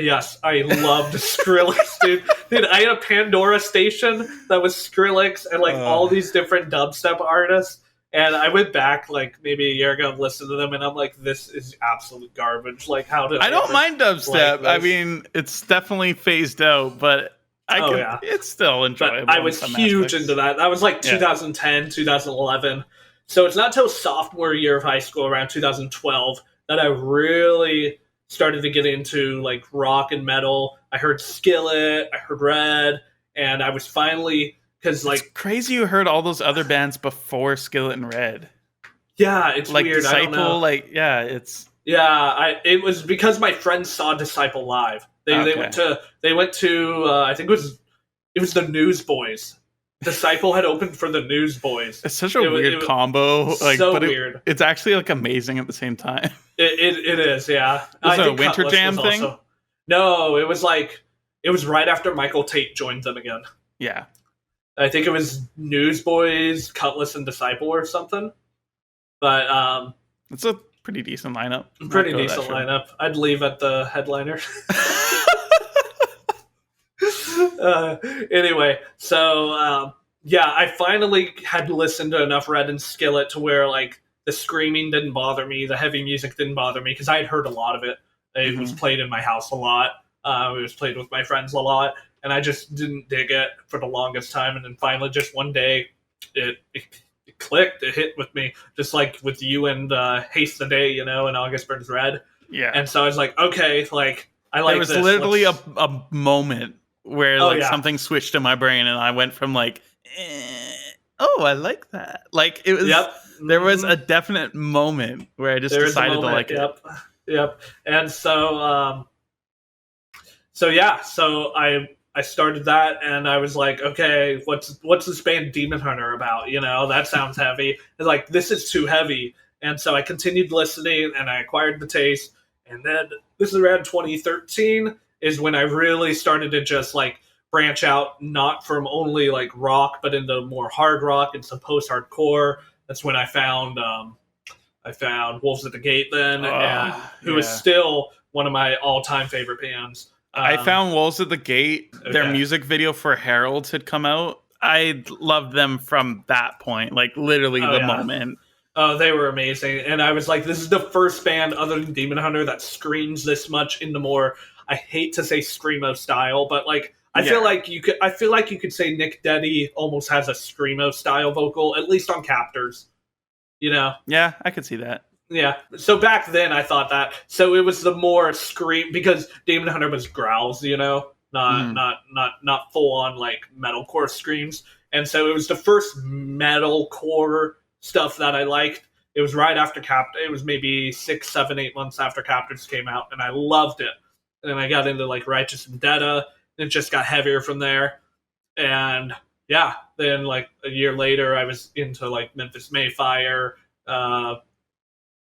Speaker 2: Yes, I loved Skrillex, dude. Dude, I had a Pandora station that was Skrillex and like all these different dubstep artists. And I went back like maybe a year ago and listened to them, and I'm like, this is absolute garbage. Like, how did I
Speaker 1: don't mind dubstep. I mean, it's definitely phased out, but it's still enjoyable.
Speaker 2: But I was huge
Speaker 1: aspects.
Speaker 2: into that. That was like 2010, 2011. So it's not until sophomore year of high school, around 2012, that I really started to get into like rock and metal. I heard Skillet, I heard Red, and I was finally... Because like,
Speaker 1: it's crazy you heard all those other bands before Skillet and Red.
Speaker 2: Yeah, it's
Speaker 1: like
Speaker 2: weird.
Speaker 1: Disciple,
Speaker 2: I don't know. It was because my friends saw Disciple live. They went to I think it was the Newsboys. Disciple had opened for the Newsboys.
Speaker 1: It's such a weird combo. Like,
Speaker 2: so weird.
Speaker 1: It's actually like amazing at the same time.
Speaker 2: It is, yeah.
Speaker 1: Was it a Winter Jam thing?
Speaker 2: No, it was right after Michael Tate joined them again.
Speaker 1: Yeah.
Speaker 2: I think it was Newsboys, Cutlass, and Disciple or something. But
Speaker 1: it's a pretty decent lineup.
Speaker 2: Pretty decent lineup. I'd leave at the headliner. Anyway, so I finally had listened to enough Red and Skillet to where like the screaming didn't bother me, the heavy music didn't bother me, because I had heard a lot of it. It was played in my house a lot. It was played with my friends a lot. And I just didn't dig it for the longest time. And then finally, just one day, it clicked. It hit with me, just like with you and Haste the Day, and August Burns Red.
Speaker 1: Yeah.
Speaker 2: And so I was like, okay, like, I like this.
Speaker 1: There was literally a moment where something switched in my brain, and I went from like, I like that. Like, it was, there was a definite moment where I just decided to like it.
Speaker 2: Yep. And so, I started that, and I was like, okay, what's this band Demon Hunter about? That sounds heavy. It's like, this is too heavy. And so I continued listening, and I acquired the taste. And then this is around 2013 is when I really started to just like branch out, not from only like rock, but into more hard rock and some post-hardcore. That's when I found Wolves at the Gate then, who is still one of my all-time favorite bands.
Speaker 1: I found Wolves at the Gate. Their music video for Heralds had come out. I loved them from that point, like literally the moment.
Speaker 2: Oh, they were amazing. And I was like, this is the first band other than Demon Hunter that screams this much in the more, I hate to say screamo style, but like I feel like you could say Nick Deddy almost has a screamo style vocal, at least on Captors.
Speaker 1: Yeah, I could see that.
Speaker 2: Yeah. So back then I thought that. So it was the more scream, because Demon Hunter was growls, not full on like metalcore screams. And so it was the first metalcore stuff that I liked. It was right after it was maybe 6, 7, 8 months after Captors came out, and I loved it. And then I got into like Righteous Vendetta, and it just got heavier from there. And then like a year later I was into like Memphis Mayfire,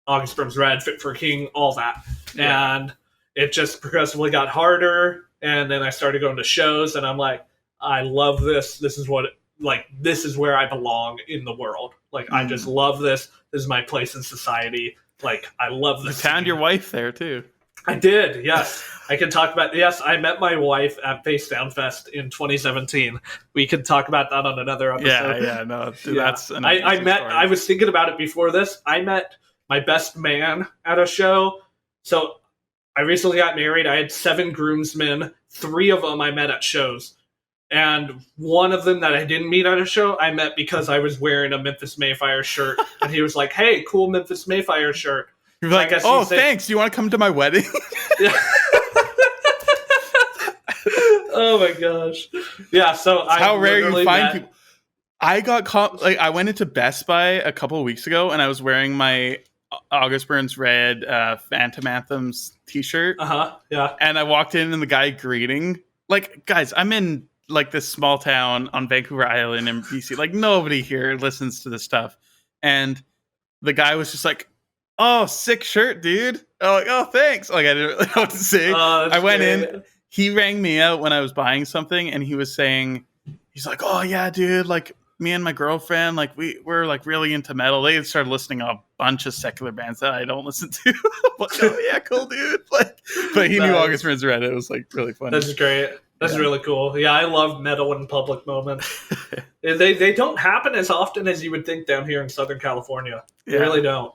Speaker 2: August Burns Red, Fit for a King, all that. Yeah. And it just progressively got harder. And then I started going to shows, and I'm like, I love this. This is where I belong in the world. Like, I just love this. This is my place in society. Like, I love this.
Speaker 1: You found your wife there, too.
Speaker 2: I did, yes. I can talk about, yes, I met my wife at Face Down Fest in 2017. We can talk about that on another episode.
Speaker 1: No, dude, that's an
Speaker 2: I met,
Speaker 1: story.
Speaker 2: I was thinking about it before this. I met my best man at a show. So I recently got married. I had 7 groomsmen. 3 of them I met at shows. And one of them that I didn't meet at a show, I met because I was wearing a Memphis Mayfire shirt. And he was like, hey, cool Memphis Mayfire shirt.
Speaker 1: You're like, oh, thanks. Do you want to come to my wedding?
Speaker 2: Yeah. Oh my gosh. Yeah, so
Speaker 1: how rare you find people. I got caught, I went into Best Buy a couple of weeks ago and I was wearing my August Burns Red Phantom Anthems t-shirt.
Speaker 2: Yeah.
Speaker 1: And I walked in and the guy greeting, guys, I'm in this small town on Vancouver Island in BC. Nobody here listens to this stuff. And the guy was just like, oh, sick shirt, dude. I'm like, oh, thanks. I didn't really know what to say. I went in. He rang me out when I was buying something, and he was saying, he's like, oh, yeah, dude, me and my girlfriend, we're really into metal. They started listening to a bunch of secular bands that I don't listen to. Oh, yeah, cool, dude. But he knew August Burns Red. It was, really funny.
Speaker 2: That's great. That's really cool. Yeah, I love metal in public moments. They don't happen as often as you would think down here in Southern California. They really don't.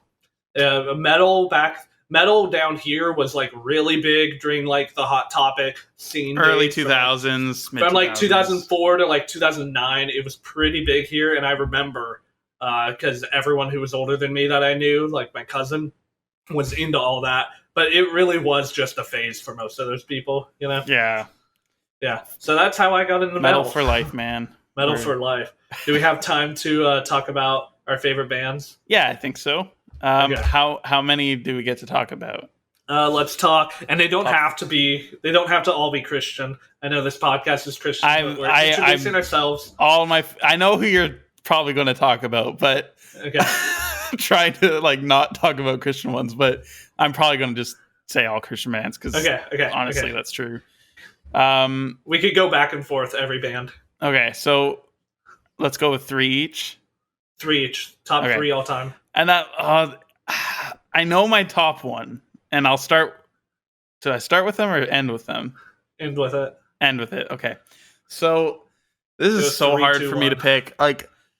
Speaker 2: Metal down here was really big during the Hot Topic scene.
Speaker 1: Early 2000s.
Speaker 2: From 2004 to 2009, it was pretty big here. And I remember because everyone who was older than me that I knew, my cousin, was into all that. But it really was just a phase for most of those people, you know?
Speaker 1: Yeah.
Speaker 2: Yeah. So that's how I got into metal.
Speaker 1: Metal for life, man.
Speaker 2: Metal for life. Do we have time to talk about our favorite bands?
Speaker 1: Yeah, I think so. Okay. How many do we get to talk about?
Speaker 2: Let's talk, and they don't have to all be Christian. I know this podcast is Christian. We're introducing ourselves.
Speaker 1: I know who you're probably going to talk about, but
Speaker 2: okay.
Speaker 1: Trying to not talk about Christian ones, but I'm probably going to just say all Christian bands because honestly, that's true.
Speaker 2: We could go back and forth every band.
Speaker 1: Okay, so let's go with 3 each.
Speaker 2: 3 each, top 3 all time.
Speaker 1: And that I know my top one, and I'll start. Do I start with them or end with them?
Speaker 2: End with it.
Speaker 1: End with it. Okay. So this is so hard for me to pick.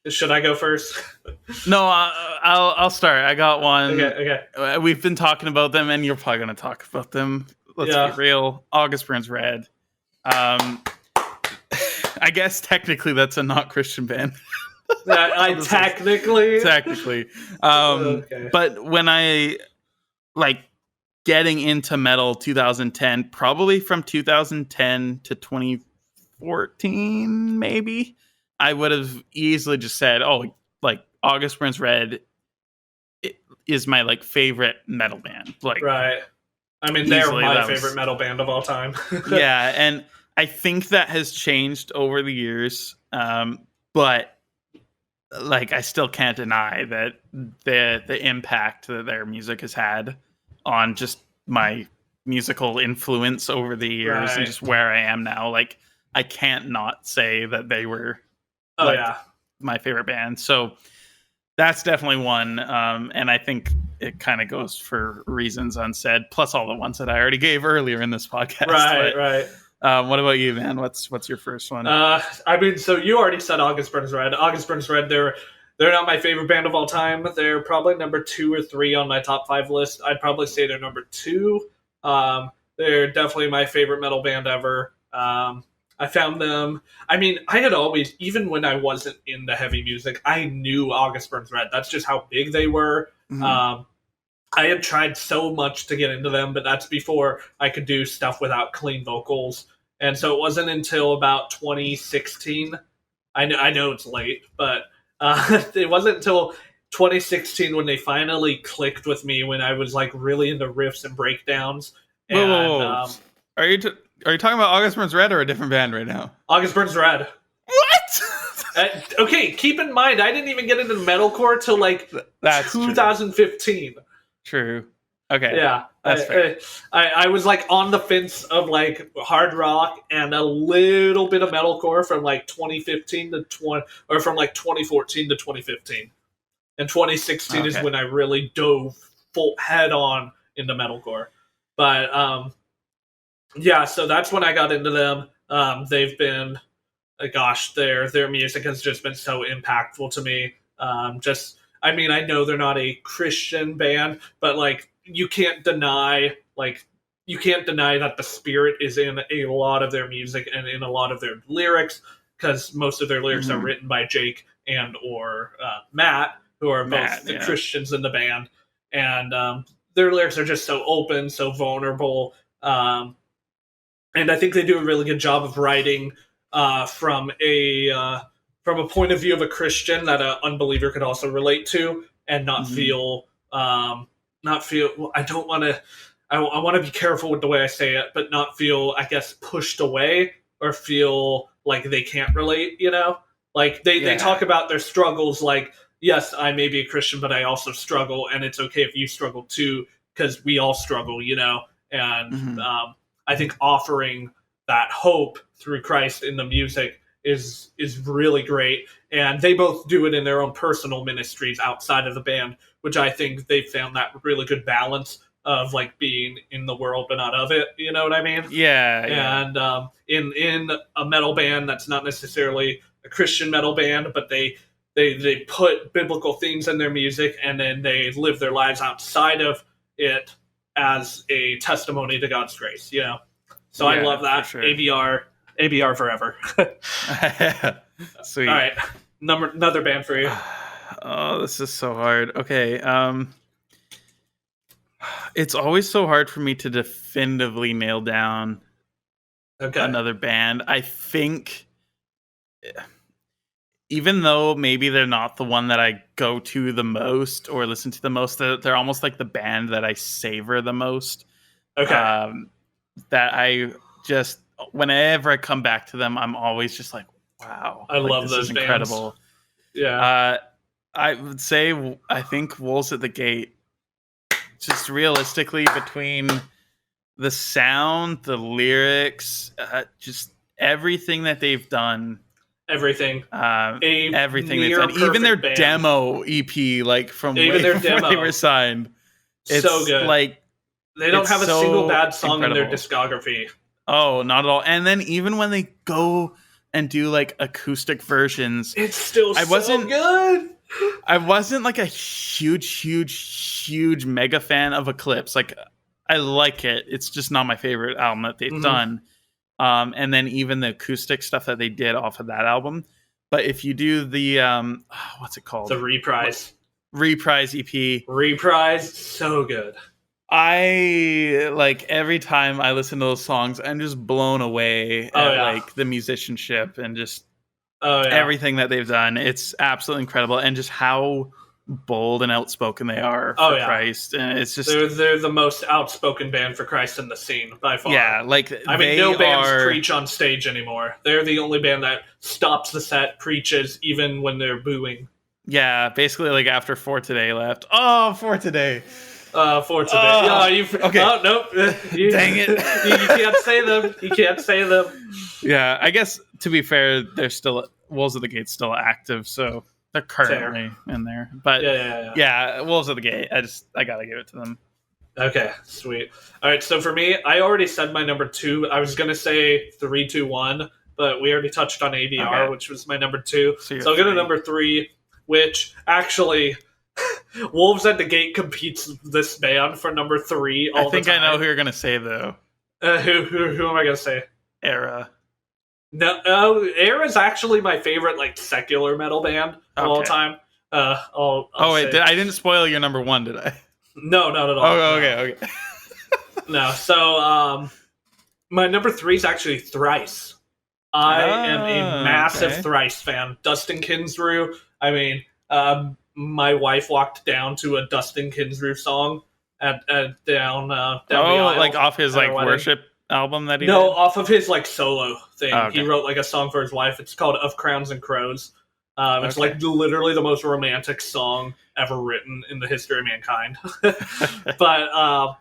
Speaker 2: Should I go first?
Speaker 1: No, I'll start. I got one.
Speaker 2: Okay.
Speaker 1: We've been talking about them, and you're probably going to talk about them. Let's be real. August Burns Red. I guess technically that's a not Christian band.
Speaker 2: Technically.
Speaker 1: But when I getting into metal 2010, probably from 2010 to 2014, maybe, I would have easily just said, August Burns Red is my favorite metal band.
Speaker 2: Right. I mean, they're my favorite metal band of all time.
Speaker 1: Yeah, and I think that has changed over the years. But I still can't deny that the impact that their music has had on just my musical influence over the years and just where I am now. I can't not say that they were my favorite band. So that's definitely one. And I think it kind of goes for reasons unsaid, plus all the ones that I already gave earlier in this podcast.
Speaker 2: Right.
Speaker 1: What about you, man? What's your first one?
Speaker 2: So you already said August Burns Red. August Burns Red, they're not my favorite band of all time. They're probably number 2 or 3 on my top 5 list. I'd probably say they're number 2. They're definitely my favorite metal band ever. I found them. I mean, I had always, even when I wasn't into heavy music, I knew August Burns Red. That's just how big they were. Mm-hmm. I had tried so much to get into them, but that's before I could do stuff without clean vocals. And so it wasn't until about 2016. I know it's late, but it wasn't until 2016 when they finally clicked with me, when I was really into riffs and breakdowns. And,
Speaker 1: whoa. Are you talking about August Burns Red or a different band right now?
Speaker 2: August Burns Red.
Speaker 1: What?
Speaker 2: Okay, keep in mind, I didn't even get into metalcore till
Speaker 1: that's
Speaker 2: 2015.
Speaker 1: True. Okay.
Speaker 2: Yeah.
Speaker 1: That's fair.
Speaker 2: I was on the fence of hard rock and a little bit of metalcore from 2015 to from 2014 to 2015. And 2016 is when I really dove full head on into metalcore. But yeah, so that's when I got into them. They've been, gosh, their music has just been so impactful to me. I mean, I know they're not a Christian band, but like you can't deny that the spirit is in a lot of their music and in a lot of their lyrics, because most of their lyrics are written by Jake and or Matt, who are both the Christians in the band, and their lyrics are just so open, so vulnerable, and I think they do a really good job of writing from a point of view of a Christian that an unbeliever could also relate to, and not feel. I don't want to. I want to be careful with the way I say it, but not feel, I guess, pushed away or feel like they can't relate. You know, like they talk about their struggles. Like, yes, I may be a Christian, but I also struggle, and it's okay if you struggle too, because we all struggle. You know, and I think offering that hope through Christ in the music is really great, and they both do it in their own personal ministries outside of the band, which I think they found that really good balance of like being in the world but not of it. You know what I mean?
Speaker 1: Yeah.
Speaker 2: And in a metal band that's not necessarily a Christian metal band, but they put biblical themes in their music, and then they live their lives outside of it as a testimony to God's grace. You know, so I love that. Sure. ABR forever.
Speaker 1: Sweet.
Speaker 2: All right, another band for you.
Speaker 1: Oh, this is so hard. Okay. It's always so hard for me to definitively nail down another band. I think, even though maybe they're not the one that I go to the most or listen to the most, they're almost like the band that I savor the most.
Speaker 2: Okay.
Speaker 1: That I just, whenever I come back to them, I'm always just like, wow.
Speaker 2: I love those bands.
Speaker 1: Incredible.
Speaker 2: Yeah.
Speaker 1: I would say, I think Wolves at the Gate, just realistically, between the sound, the lyrics, just everything that they've done.
Speaker 2: Everything
Speaker 1: they've done. Even their
Speaker 2: band.
Speaker 1: Demo EP, like from
Speaker 2: even their
Speaker 1: before
Speaker 2: demo.
Speaker 1: They were signed. It's
Speaker 2: so good.
Speaker 1: Like,
Speaker 2: they don't have a single bad song
Speaker 1: incredible.
Speaker 2: in their discography.
Speaker 1: Oh, not at all. And then even when they go and do like acoustic versions,
Speaker 2: it's still so good.
Speaker 1: I wasn't like a huge mega fan of Eclipse. Like, I like it. It's just not my favorite album that they've done. And then even the acoustic stuff that they did off of that album. But if you do the what's it called?
Speaker 2: The Reprise
Speaker 1: EP.
Speaker 2: Reprise, so good.
Speaker 1: I like every time I listen to those songs, I'm just blown away at like the musicianship and just everything that they've done. It's absolutely incredible, and just how bold and outspoken they are for Christ. And it's just
Speaker 2: they're the most outspoken band for Christ in the scene by far.
Speaker 1: Yeah, like
Speaker 2: I mean, no bands preach on stage anymore. They're the only band that stops the set, preaches even when they're booing.
Speaker 1: Yeah, basically like after For Today left. Oh, For Today.
Speaker 2: For Today.
Speaker 1: Okay.
Speaker 2: Oh, nope.
Speaker 1: Dang it.
Speaker 2: You can't say them. You can't say them.
Speaker 1: Yeah, I guess to be fair, they're still Wolves of the Gate's still active, so they're currently in there. But yeah, Wolves of the Gate. I gotta give it to them.
Speaker 2: Okay, sweet. All right, so for me, I already said my number 2. I was gonna say 3, 2, 1, but we already touched on ABR, which was my number 2. So I'll go to number 3, which actually Wolves at the Gate competes with this band for number 3 all the time.
Speaker 1: I think I know who you're gonna say though.
Speaker 2: Who am I gonna say?
Speaker 1: Era.
Speaker 2: No, Era is actually my favorite like secular metal band of all time.
Speaker 1: I didn't spoil your number 1, did I?
Speaker 2: No, not at all.
Speaker 1: Oh, okay.
Speaker 2: No, so my number 3 is actually Thrice. I am a massive Thrice fan. Dustin Kinsrew. I mean, my wife walked down to a Dustin Kinsrew song down the aisle,
Speaker 1: like off his like worship album that he did?
Speaker 2: Off of his like solo thing.
Speaker 1: Oh, okay.
Speaker 2: He wrote like a song for his wife. It's called Of Crowns and Crows. It's like literally the most romantic song ever written in the history of mankind. But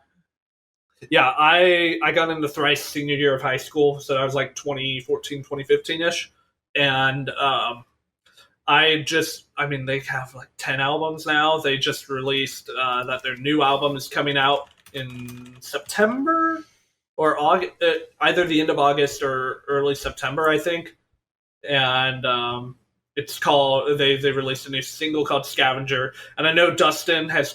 Speaker 2: yeah, I got into Thrice senior year of high school, so I was like 2014, 2015-ish. And they have like 10 albums now. They just released that their new album is coming out in September or August, either the end of August or early September, I think. And it's called, they released a new single called Scavenger. And I know Dustin has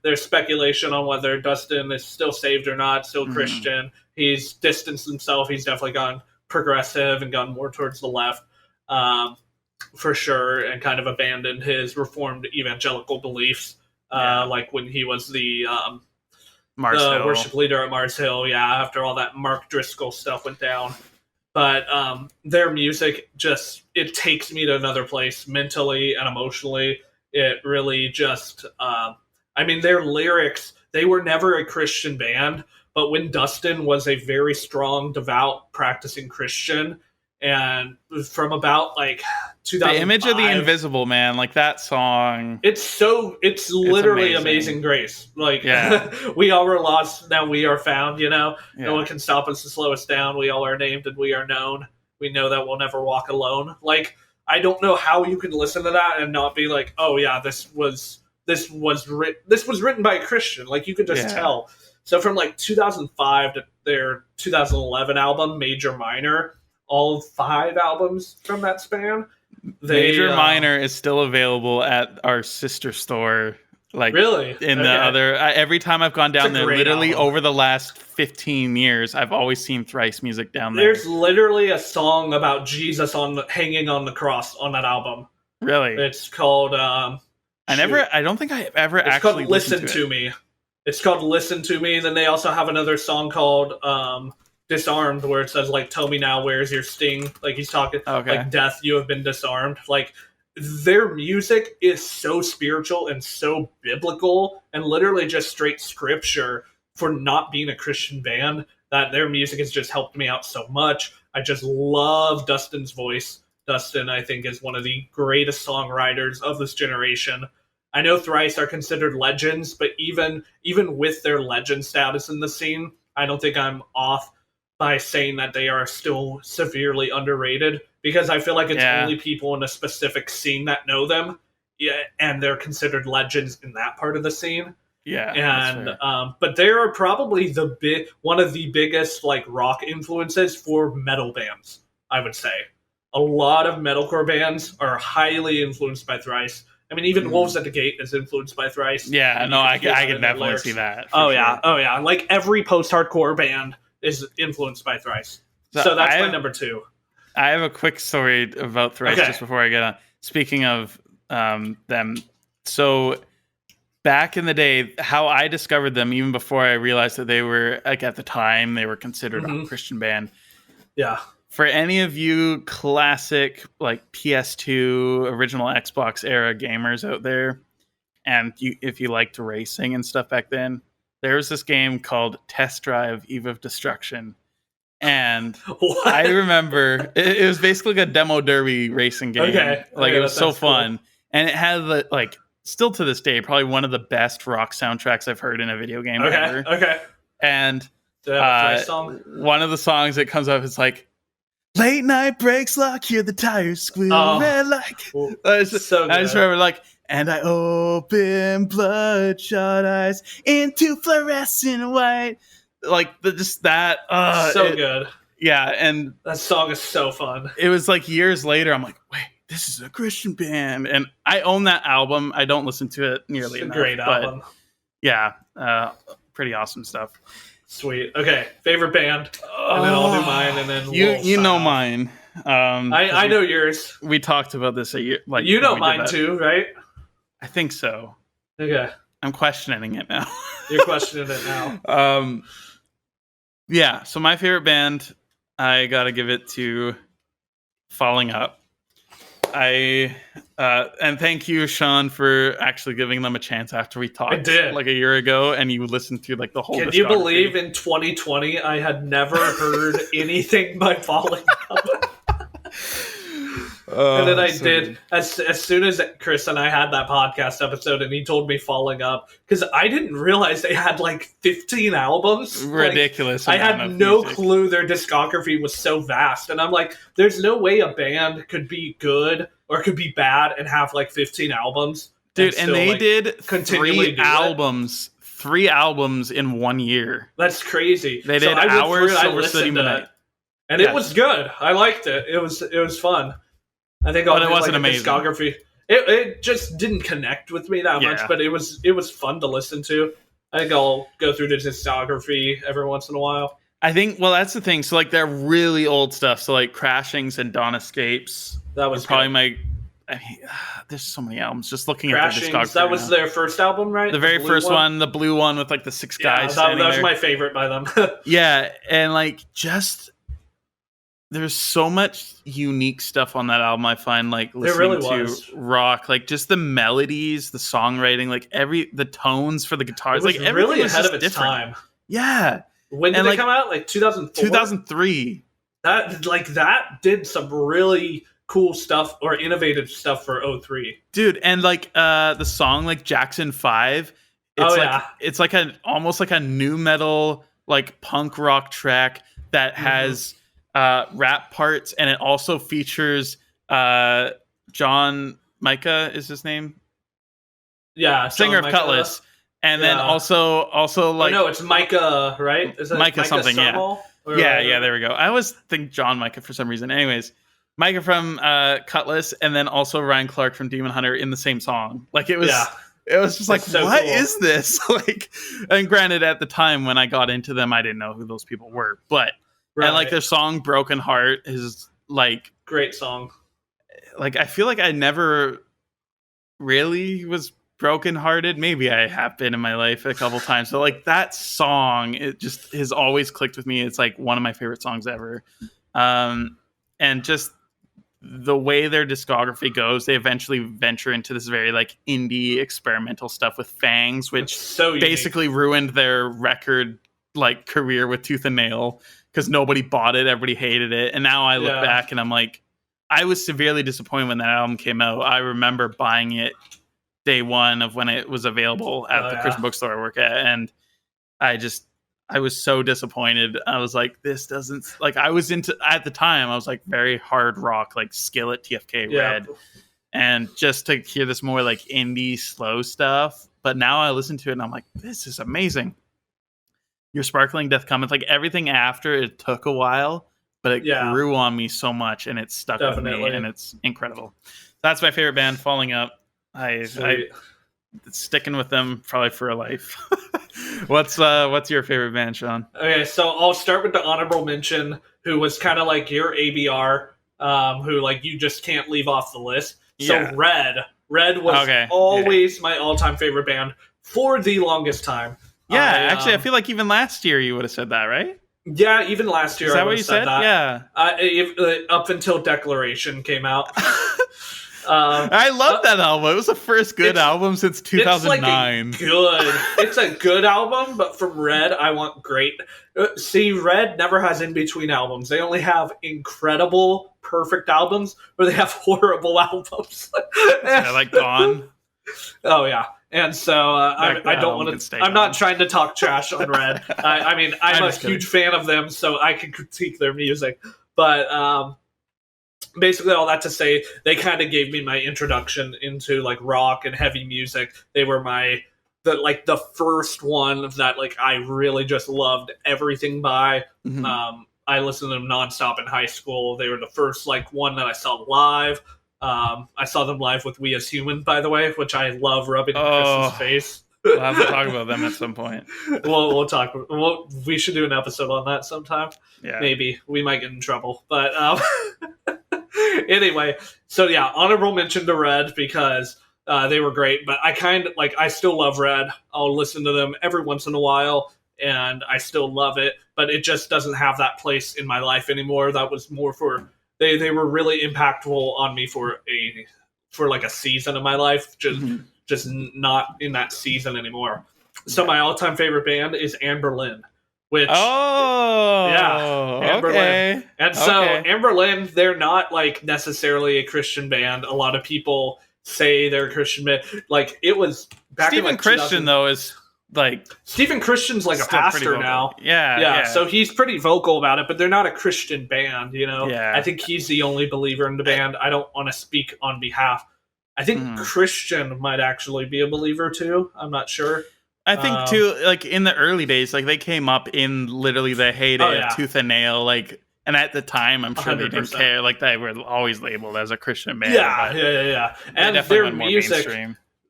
Speaker 2: there's speculation on whether Dustin is still saved or not, still Christian. He's distanced himself. He's definitely gone progressive and gone more towards the left, for sure, and kind of abandoned his reformed evangelical beliefs, like when he was the worship leader at Mars Hill, after all that Mark Driscoll stuff went down. But their music it takes me to another place mentally and emotionally. It really just, their lyrics, they were never a Christian band, but when Dustin was a very strong, devout, practicing Christian, and from about like 2005,
Speaker 1: the image of the invisible man, like that song,
Speaker 2: it's literally amazing grace. Like, we all were lost, now we are found. No one can stop us and slow us down. We all are named and we are known. We know that we'll never walk alone. Like, I don't know how you can listen to that and not be like, oh yeah, this was written by a Christian. Like, you could just tell. So from like 2005 to their 2011 album, Major Minor, all 5 albums from that span.
Speaker 1: Major Minor is still available at our sister store. Like,
Speaker 2: really?
Speaker 1: In the other, every time I've gone down there, literally over the last 15 years, I've always seen Thrice music down there.
Speaker 2: There's literally a song about Jesus hanging on the cross on that album.
Speaker 1: Really?
Speaker 2: It's called.
Speaker 1: I don't think I ever
Speaker 2: it's
Speaker 1: actually
Speaker 2: called Listen to Me. It's called Listen to Me. Then they also have another song called Disarmed, where it says, like, tell me now, where's your sting? Like, he's talking, like, death, you have been disarmed. Like, their music is so spiritual and so biblical and literally just straight scripture for not being a Christian band, that their music has just helped me out so much. I just love Dustin's voice. Dustin, I think, is one of the greatest songwriters of this generation. I know Thrice are considered legends, but even with their legend status in the scene, I don't think I'm off by saying that they are still severely underrated, because I feel like it's only people in a specific scene that know them, and they're considered legends in that part of the scene.
Speaker 1: Yeah,
Speaker 2: and but they are probably one of the biggest like rock influences for metal bands. I would say a lot of metalcore bands are highly influenced by Thrice. I mean, even Wolves at the Gate is influenced by Thrice.
Speaker 1: Yeah, no, I can definitely see that.
Speaker 2: Oh yeah. Like every post-hardcore band is influenced by Thrice. So that's my number 2.
Speaker 1: I have a quick story about Thrice just before I get on. Speaking of them, so back in the day, how I discovered them, even before I realized that they were, like, at the time, they were considered a Christian band.
Speaker 2: Yeah.
Speaker 1: For any of you classic, like, PS2, original Xbox era gamers out there, and if you liked racing and stuff back then, there was this game called Test Drive Eve of Destruction. And I remember it was basically like a demo derby racing game. It was so fun. Cool. And it had, like, still to this day, probably one of the best rock soundtracks I've heard in a video game ever. And one of the songs that comes up is like, late night brakes lock, hear the tires squeal, red like.
Speaker 2: So good.
Speaker 1: I just remember, like, and I open bloodshot eyes into fluorescent white. Like, just that.
Speaker 2: Good.
Speaker 1: Yeah, and
Speaker 2: that song is so fun.
Speaker 1: It was like years later, I'm like, wait, this is a Christian band. And I own that album. I don't listen to it nearly enough.
Speaker 2: It's a great album.
Speaker 1: Yeah, pretty awesome stuff.
Speaker 2: Sweet. Okay, favorite band. And then I'll do mine, and then
Speaker 1: you know mine.
Speaker 2: I know yours.
Speaker 1: We talked about this a year. Like,
Speaker 2: you know mine too, right?
Speaker 1: I think so.
Speaker 2: Okay.
Speaker 1: I'm questioning it now.
Speaker 2: You're questioning it now.
Speaker 1: Yeah, so my favorite band, I gotta give it to Falling Up. And thank you, Shawn, for actually giving them a chance after we talked.
Speaker 2: I did.
Speaker 1: Like a year ago, and you listened to, like, the whole.
Speaker 2: Can you believe in 2020 I had never heard anything by Falling Up? And then I did, as soon as Chris and I had that podcast episode and he told me Falling Up, because I didn't realize they had like 15 albums.
Speaker 1: Ridiculous.
Speaker 2: Like, I had no clue their discography was so vast. And I'm like, there's no way a band could be good or could be bad and have like 15 albums.
Speaker 1: Dude, and they did 3 albums. 3 albums in 1 year.
Speaker 2: That's crazy.
Speaker 1: They did Hours, Silver City, Midnight.
Speaker 2: And it was good. I liked it. It was fun. I think
Speaker 1: But it wasn't amazing.
Speaker 2: Discography. It just didn't connect with me that much, but it was fun to listen to. I think I'll go through the discography every once in a while.
Speaker 1: I think, well, that's the thing. So, like, they're really old stuff. So, like, Crashings and Dawn Escapes.
Speaker 2: That was
Speaker 1: probably my... I mean, there's so many albums. Just looking at their discography.
Speaker 2: That was their first album, right?
Speaker 1: The very first one, the blue one with, like, the 6 guys
Speaker 2: that was
Speaker 1: there.
Speaker 2: my favorite by them.
Speaker 1: Yeah, and, like, just... There's so much unique stuff on that album, I find, like, listening to rock. Like, just the melodies, the songwriting, like, the tones for the guitars. Like, everything
Speaker 2: really
Speaker 1: was
Speaker 2: ahead
Speaker 1: just
Speaker 2: of its
Speaker 1: different.
Speaker 2: time.
Speaker 1: Yeah.
Speaker 2: When did it come out? Like 2004?
Speaker 1: 2003.
Speaker 2: That did some really cool stuff or innovative stuff for 03.
Speaker 1: Dude, and, like, the song, like, Jackson 5, it's like almost like a nu metal, like, punk rock track that has... rap parts, and it also features John Micah is his name, singer of Cutlass, and then also like
Speaker 2: no, it's Micah, right? Is it
Speaker 1: Micah something?
Speaker 2: Summerall?
Speaker 1: Yeah, there we go. I always think John Micah for some reason. Anyways, Micah from Cutlass, and then also Ryan Clark from Demon Hunter in the same song. Like it was just like, so what cool. is this? Like, and granted, at the time when I got into them, I didn't know who those people were, but. Right. And, like, their song Broken Heart is, like...
Speaker 2: Great song.
Speaker 1: Like, I feel like I never really was brokenhearted. Maybe I have been in my life a couple times. So, like, that song, it just has always clicked with me. It's, like, one of my favorite songs ever. And just the way their discography goes, they eventually venture into this very, like, indie experimental stuff with Fangs, which basically ruined their record, like, career with Tooth and Nail. Because nobody bought it, everybody hated it. And now I look back and I'm like, I was severely disappointed when that album came out. I remember buying it day one of when it was available at the Christian bookstore I work at. And I was so disappointed. I was like, this doesn't, like, I was into, at the time, I was like very hard rock, like Skillet, TFK, Red. And just to hear this more like indie, slow stuff. But now I listen to it and I'm like, this is amazing. Your Sparkling Death Cometh, like everything after it took a while, but it grew on me so much and it stuck with me and it's incredible. That's my favorite band, Falling Up. I sticking with them probably for a life. What's your favorite band, Sean?
Speaker 2: Okay, so I'll start with the honorable mention, who was kind of like your ABR, who like you just can't leave off the list. So Red was always my all-time favorite band for the longest time.
Speaker 1: Yeah, actually, I feel like even last year you would have said that, right?
Speaker 2: Yeah, even last year.
Speaker 1: Is that what you said?
Speaker 2: That. Yeah. Up until Declaration came out.
Speaker 1: I love that album. It was the first good album since 2009.
Speaker 2: It's a good album, but from Red, I want great. See, Red never has in-between albums. They only have incredible, perfect albums, or they have horrible albums.
Speaker 1: Like Gone.
Speaker 2: Oh, yeah. And so I don't want to. I'm not trying to talk trash on Red. I mean, I'm a huge fan of them, so I can critique their music. But basically, all that to say, they kind of gave me my introduction into like rock and heavy music. They were the first one that like I really just loved everything by. Mm-hmm. I listened to them nonstop in high school. They were the first like one that I saw live. I saw them live with We As Human, by the way, which I love rubbing in Chris's face.
Speaker 1: We'll have to talk about them at some point.
Speaker 2: We'll talk. We should do an episode on that sometime.
Speaker 1: Yeah.
Speaker 2: Maybe. We might get in trouble. But anyway, so yeah, honorable mention to Red because they were great. But I still love Red. I'll listen to them every once in a while, and I still love it. But it just doesn't have that place in my life anymore. That was more for... They were really impactful on me for like a season of my life, just not in that season anymore. So my all-time favorite band is Lynn, which Lynn. And so Lynn, they're not like necessarily a Christian band. A lot of people say they're a Christian band. Like it was back
Speaker 1: Stephen
Speaker 2: in like
Speaker 1: Christian though is like
Speaker 2: Stephen Christian's like a pastor now.
Speaker 1: Yeah.
Speaker 2: So he's pretty vocal about it, but they're not a Christian band, you know?
Speaker 1: Yeah.
Speaker 2: I think he's the only believer in the band. I don't want to speak on behalf. I think Christian might actually be a believer too. I'm not sure.
Speaker 1: I think too, like in the early days, like they came up in literally the heyday of Tooth and Nail, like, and at the time, I'm sure 100%. They didn't care. Like they were always labeled as a Christian band.
Speaker 2: Yeah. And their music,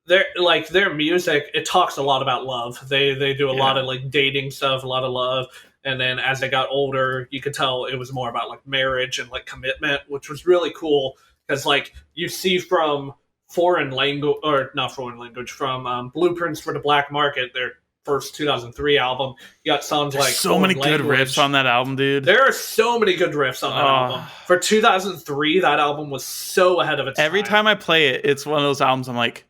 Speaker 2: their music, it talks a lot about love. They do a lot of like dating stuff, a lot of love. And then as they got older, you could tell it was more about like marriage and like commitment, which was really cool because like you see from from Blueprints for the Black Market, their first 2003 album. You got songs like
Speaker 1: so many good riffs on that album, dude.
Speaker 2: There are so many good riffs on that album. For 2003, that album was so ahead of its time.
Speaker 1: Every time I play it, it's one of those albums I'm like,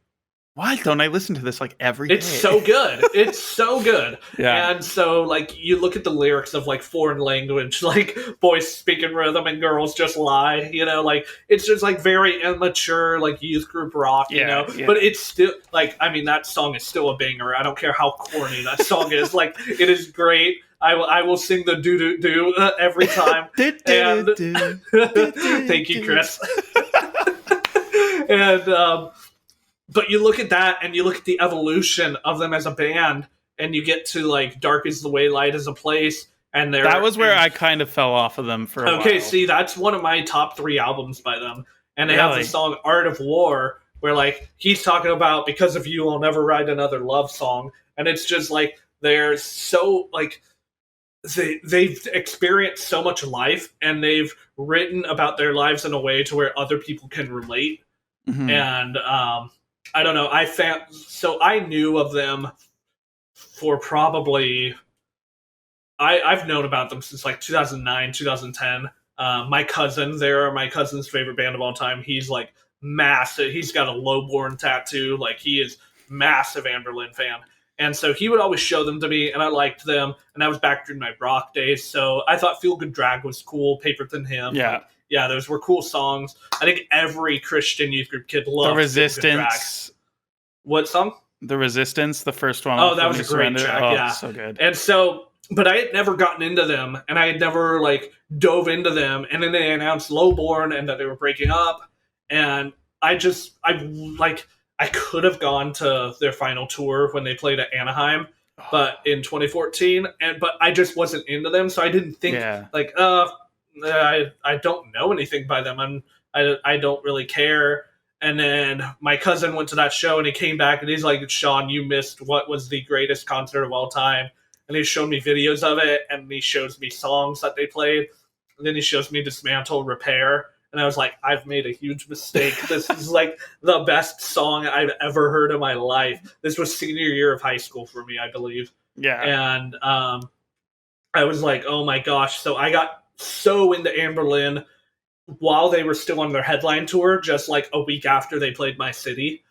Speaker 1: why don't I listen to this like every day?
Speaker 2: It's so good. It's so good. Yeah. And so like you look at the lyrics of like Foreign Language, like boys speak in rhythm and girls just lie, you know, like it's just like very immature, like youth group rock, you know, but it's still like, I mean, that song is still a banger. I don't care how corny that song is. Like it is great. I will sing the do every time. And thank you, Chris. And, but you look at that and you look at the evolution of them as a band and you get to like Dark is the Way, Light is a Place. And
Speaker 1: that was where I kind of fell off of them for a while.
Speaker 2: Okay, see, that's one of my top 3 albums by them. And they have the song Art of War where like he's talking about because of you, I'll never write another love song. And it's just like, they're so like, they've experienced so much life and they've written about their lives in a way to where other people can relate. Mm-hmm. And, I don't know. I knew of them for probably. I've known about them since like 2009, 2010. My cousin, they're my cousin's favorite band of all time. He's like massive. He's got a Lowborn tattoo. Like he is massive Anberlin fan. And so he would always show them to me, and I liked them. And I was back during my rock days, so I thought Feel Good Drag was cool. Paper Thin Hymn. Yeah, those were cool songs. I think every Christian youth group kid loved
Speaker 1: The Resistance.
Speaker 2: What song?
Speaker 1: The Resistance, the first one.
Speaker 2: Oh, that was a great track, yeah.
Speaker 1: So good.
Speaker 2: And so, but I had never gotten into them, and I had never, like, dove into them, and then they announced Lowborn and that they were breaking up, and I could have gone to their final tour when they played at Anaheim, but in 2014, but I just wasn't into them, so I didn't think, I don't know anything by them. I don't really care. And then my cousin went to that show and he came back and he's like, Shawn, you missed what was the greatest concert of all time. And he showed me videos of it and he shows me songs that they played. And then he shows me Dismantle, Repair. And I was like, I've made a huge mistake. This is like the best song I've ever heard in my life. This was senior year of high school for me, I believe.
Speaker 1: Yeah.
Speaker 2: And I was like, oh my gosh. So I got so into Anberlin while they were still on their headline tour, just like a week after they played my city.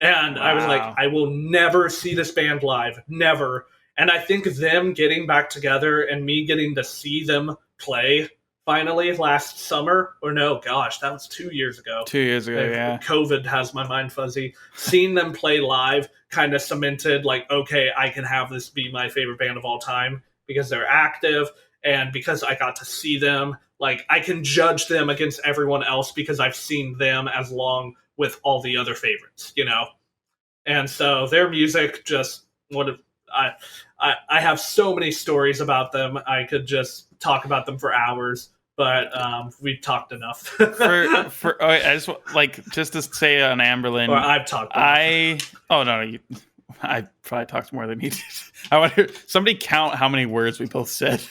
Speaker 2: And I was like, I will never see this band live. Never. And I think them getting back together and me getting to see them play finally last summer, or no, gosh, that was 2 years ago.
Speaker 1: 2 years ago, yeah.
Speaker 2: COVID has my mind fuzzy. Seeing them play live kind of cemented, like, okay, I can have this be my favorite band of all time because they're active. And because I got to see them, like, I can judge them against everyone else because I've seen them as long with all the other favorites, you know? And so their music just, I have so many stories about them. I could just talk about them for hours, but we've talked enough.
Speaker 1: I just like just to say on Anberlin.
Speaker 2: Or I've talked enough.
Speaker 1: I probably talked more than you did. I want to somebody count how many words we both said.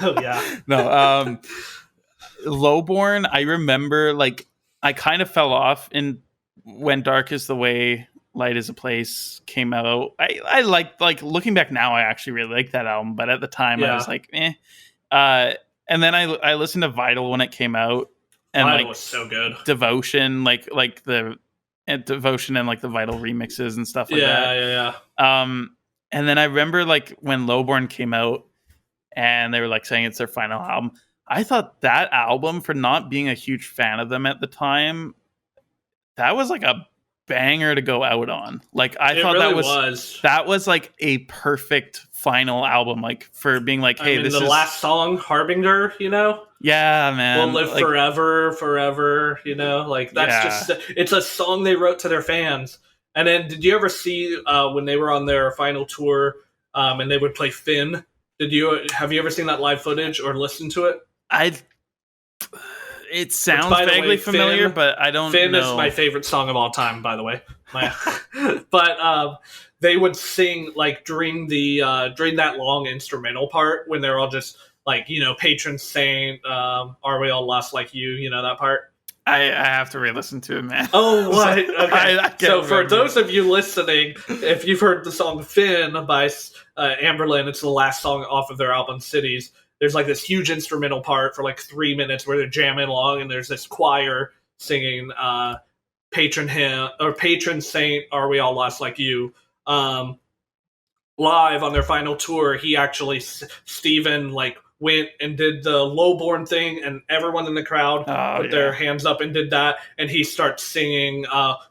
Speaker 2: Oh yeah.
Speaker 1: No. Lowborn. I remember like I kind of fell off in when Dark is the Way, Light is a Place came out. I like looking back now. I actually really like that album, but at the time I was like, eh. And then I listened to Vital when it came out, and
Speaker 2: Vital was so good.
Speaker 1: Devotion, like the. And Devotion and like the Vital remixes and stuff like that.
Speaker 2: Yeah.
Speaker 1: And then I remember like when Lowborn came out and they were like saying it's their final album. I thought that album, for not being a huge fan of them at the time, that was like a banger to go out on. Like I thought
Speaker 2: really
Speaker 1: that was like a perfect final album, like for being like, hey, this is the
Speaker 2: last song, Harbinger, you know?
Speaker 1: Yeah, man.
Speaker 2: We'll live forever, you know? Like that's just it's a song they wrote to their fans. And then, did you ever see when they were on their final tour, and they would play Finn? Have you ever seen that live footage or listened to it?
Speaker 1: It sounds vaguely familiar, but I don't know.
Speaker 2: Finn is my favorite song of all time, by the way. But they would sing like during that long instrumental part when they're all just like, patron saint, are we all lost like you? That part.
Speaker 1: I have to re-listen to it, man.
Speaker 2: Oh, what? Okay. So for those of you listening, if you've heard the song Finn by Amberlin, it's the last song off of their album Cities. There's like this huge instrumental part for like 3 minutes where they're jamming along, and there's this choir singing patron saint, are we all lost like you? Live on their final tour, he actually, Steven, like, went and did the lowborn thing, and everyone in the crowd put their hands up and did that, and he starts singing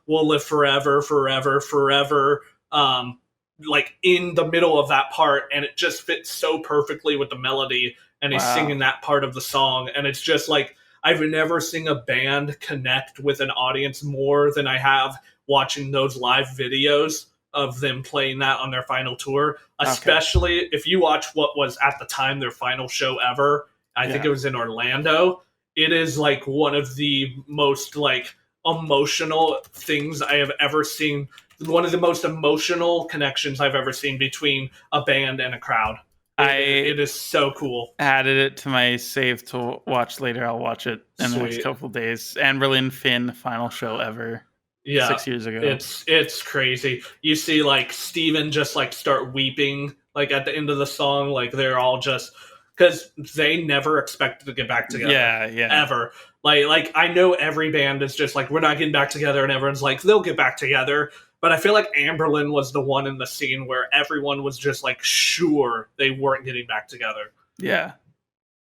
Speaker 2: we'll live forever, forever, forever, like in the middle of that part, and it just fits so perfectly with the melody, and he's singing that part of the song, and it's just like, I've never seen a band connect with an audience more than I have watching those live videos of them playing that on their final tour, especially if you watch what was at the time their final show ever. I think it was in Orlando. It is like one of the most like emotional things I have ever seen. One of the most emotional connections I've ever seen between a band and a crowd. It is so cool.
Speaker 1: Added it to my save to watch later. I'll watch it in the next couple of days. Amberlin Finn final show ever.
Speaker 2: Yeah,
Speaker 1: 6 years ago.
Speaker 2: It's crazy. You see like Steven just like start weeping like at the end of the song, like they're all just, because they never expected to get back together.
Speaker 1: Yeah.
Speaker 2: Ever. Like I know every band is just like, we're not getting back together, and everyone's like, they'll get back together. But I feel like Amberlin was the one in the scene where everyone was just like sure they weren't getting back together.
Speaker 1: Yeah.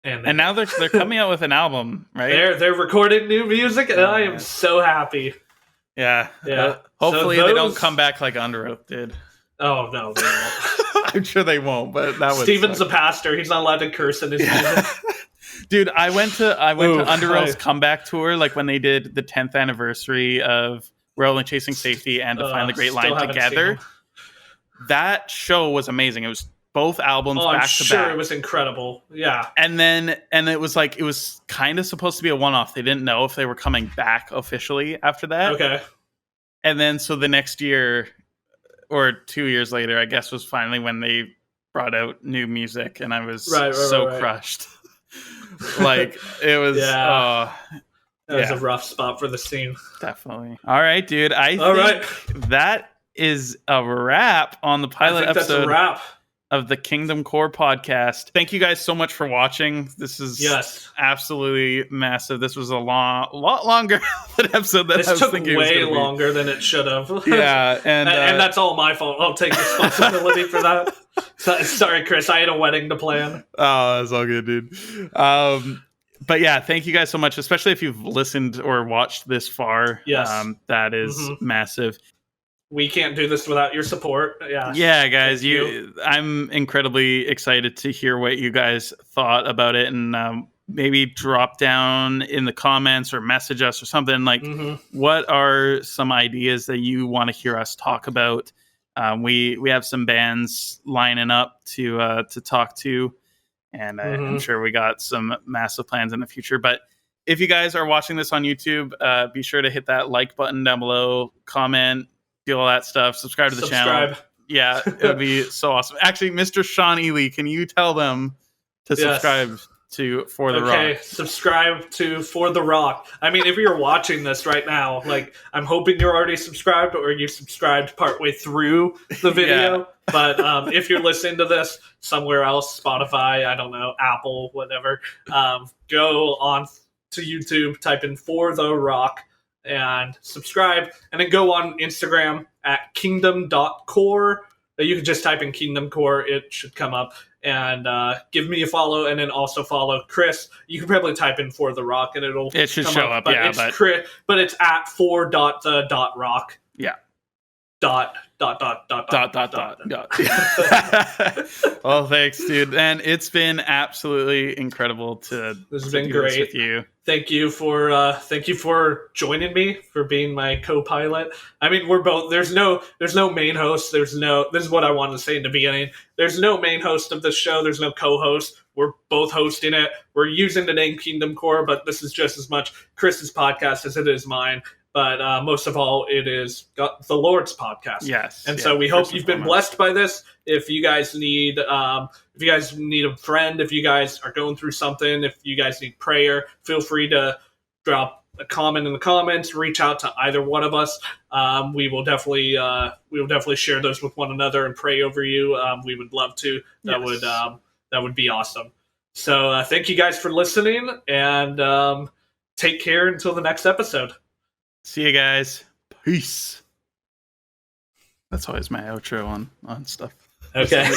Speaker 1: And now they're coming out with an album, right?
Speaker 2: They're recording new music, and I am so happy.
Speaker 1: Yeah. Hopefully they don't come back like Under Oath did.
Speaker 2: Oh, no, they won't.
Speaker 1: I'm sure they won't, but that was
Speaker 2: Steven's a pastor. He's not allowed to curse in his music.
Speaker 1: Dude, I went to Under Oath's comeback tour, like when they did the 10th anniversary of We're Only Chasing Safety and To Find the Great Line together. That show was amazing. It was both albums back to back.
Speaker 2: It was incredible. Yeah.
Speaker 1: And it was like, it was kind of supposed to be a one-off. They didn't know if they were coming back officially after that.
Speaker 2: Okay.
Speaker 1: And then so the next year or 2 years later, I guess, was finally when they brought out new music, and I was crushed. Like it was that
Speaker 2: was a rough spot for the scene.
Speaker 1: Definitely. All right, dude. I think that is a wrap on the pilot episode.
Speaker 2: That's a wrap
Speaker 1: of the KingdomCore podcast. Thank you guys so much for watching. This is absolutely massive. This was a lot longer than an episode that I was thinking. This took way longer
Speaker 2: than it should have.
Speaker 1: Yeah, and
Speaker 2: that's all my fault. I'll take responsibility for that. Sorry, Chris. I had a wedding to plan.
Speaker 1: Oh, that's all good, dude. But yeah, thank you guys so much, especially if you've listened or watched this far.
Speaker 2: Yes.
Speaker 1: That is massive.
Speaker 2: We can't do this without your support.
Speaker 1: Yeah, guys. I'm incredibly excited to hear what you guys thought about it, and maybe drop down in the comments or message us or something like, what are some ideas that you want to hear us talk about? We have some bands lining up to talk to, and I'm sure we got some massive plans in the future. But if you guys are watching this on YouTube, be sure to hit that like button down below, comment, do all that stuff, subscribe to the channel. Yeah, it would be so awesome. Actually, Mr. Shawn Ely, can you tell them to subscribe to For the Rock? Okay,
Speaker 2: subscribe to For the Rock. I mean, if you're watching this right now, like, I'm hoping you're already subscribed, or you subscribed partway through the video. But if you're listening to this somewhere else, Spotify, I don't know, Apple, whatever, go on to YouTube, type in For the Rock, and subscribe, and then go on Instagram at kingdom.core. You can just type in KingdomCore, it should come up, and give me a follow, and then also follow Chris. You can probably type in For the Rock, and it should
Speaker 1: show up.
Speaker 2: But it's at for.the.rock.
Speaker 1: Yeah.
Speaker 2: dot dot dot dot dot
Speaker 1: dot dot dot. Well, thanks, dude, and it's been absolutely incredible to.
Speaker 2: This has been great
Speaker 1: with you.
Speaker 2: Thank you for joining me, for being my co-pilot. I mean, we're both. There's no main host. This is what I wanted to say in the beginning. There's no main host of this show. There's no co-host. We're both hosting it. We're using the name KingdomCore, but this is just as much Chris's podcast as it is mine. But most of all, it is the Lord's podcast.
Speaker 1: Yes.
Speaker 2: And so we hope you've been blessed by this. If you guys need a friend, if you guys are going through something, if you guys need prayer, feel free to drop a comment in the comments. Reach out to either one of us. We will definitely share those with one another and pray over you. We would love to. That would be awesome. So thank you guys for listening, and take care until the next episode.
Speaker 1: See you guys. Peace. That's always my outro on stuff.
Speaker 2: Okay.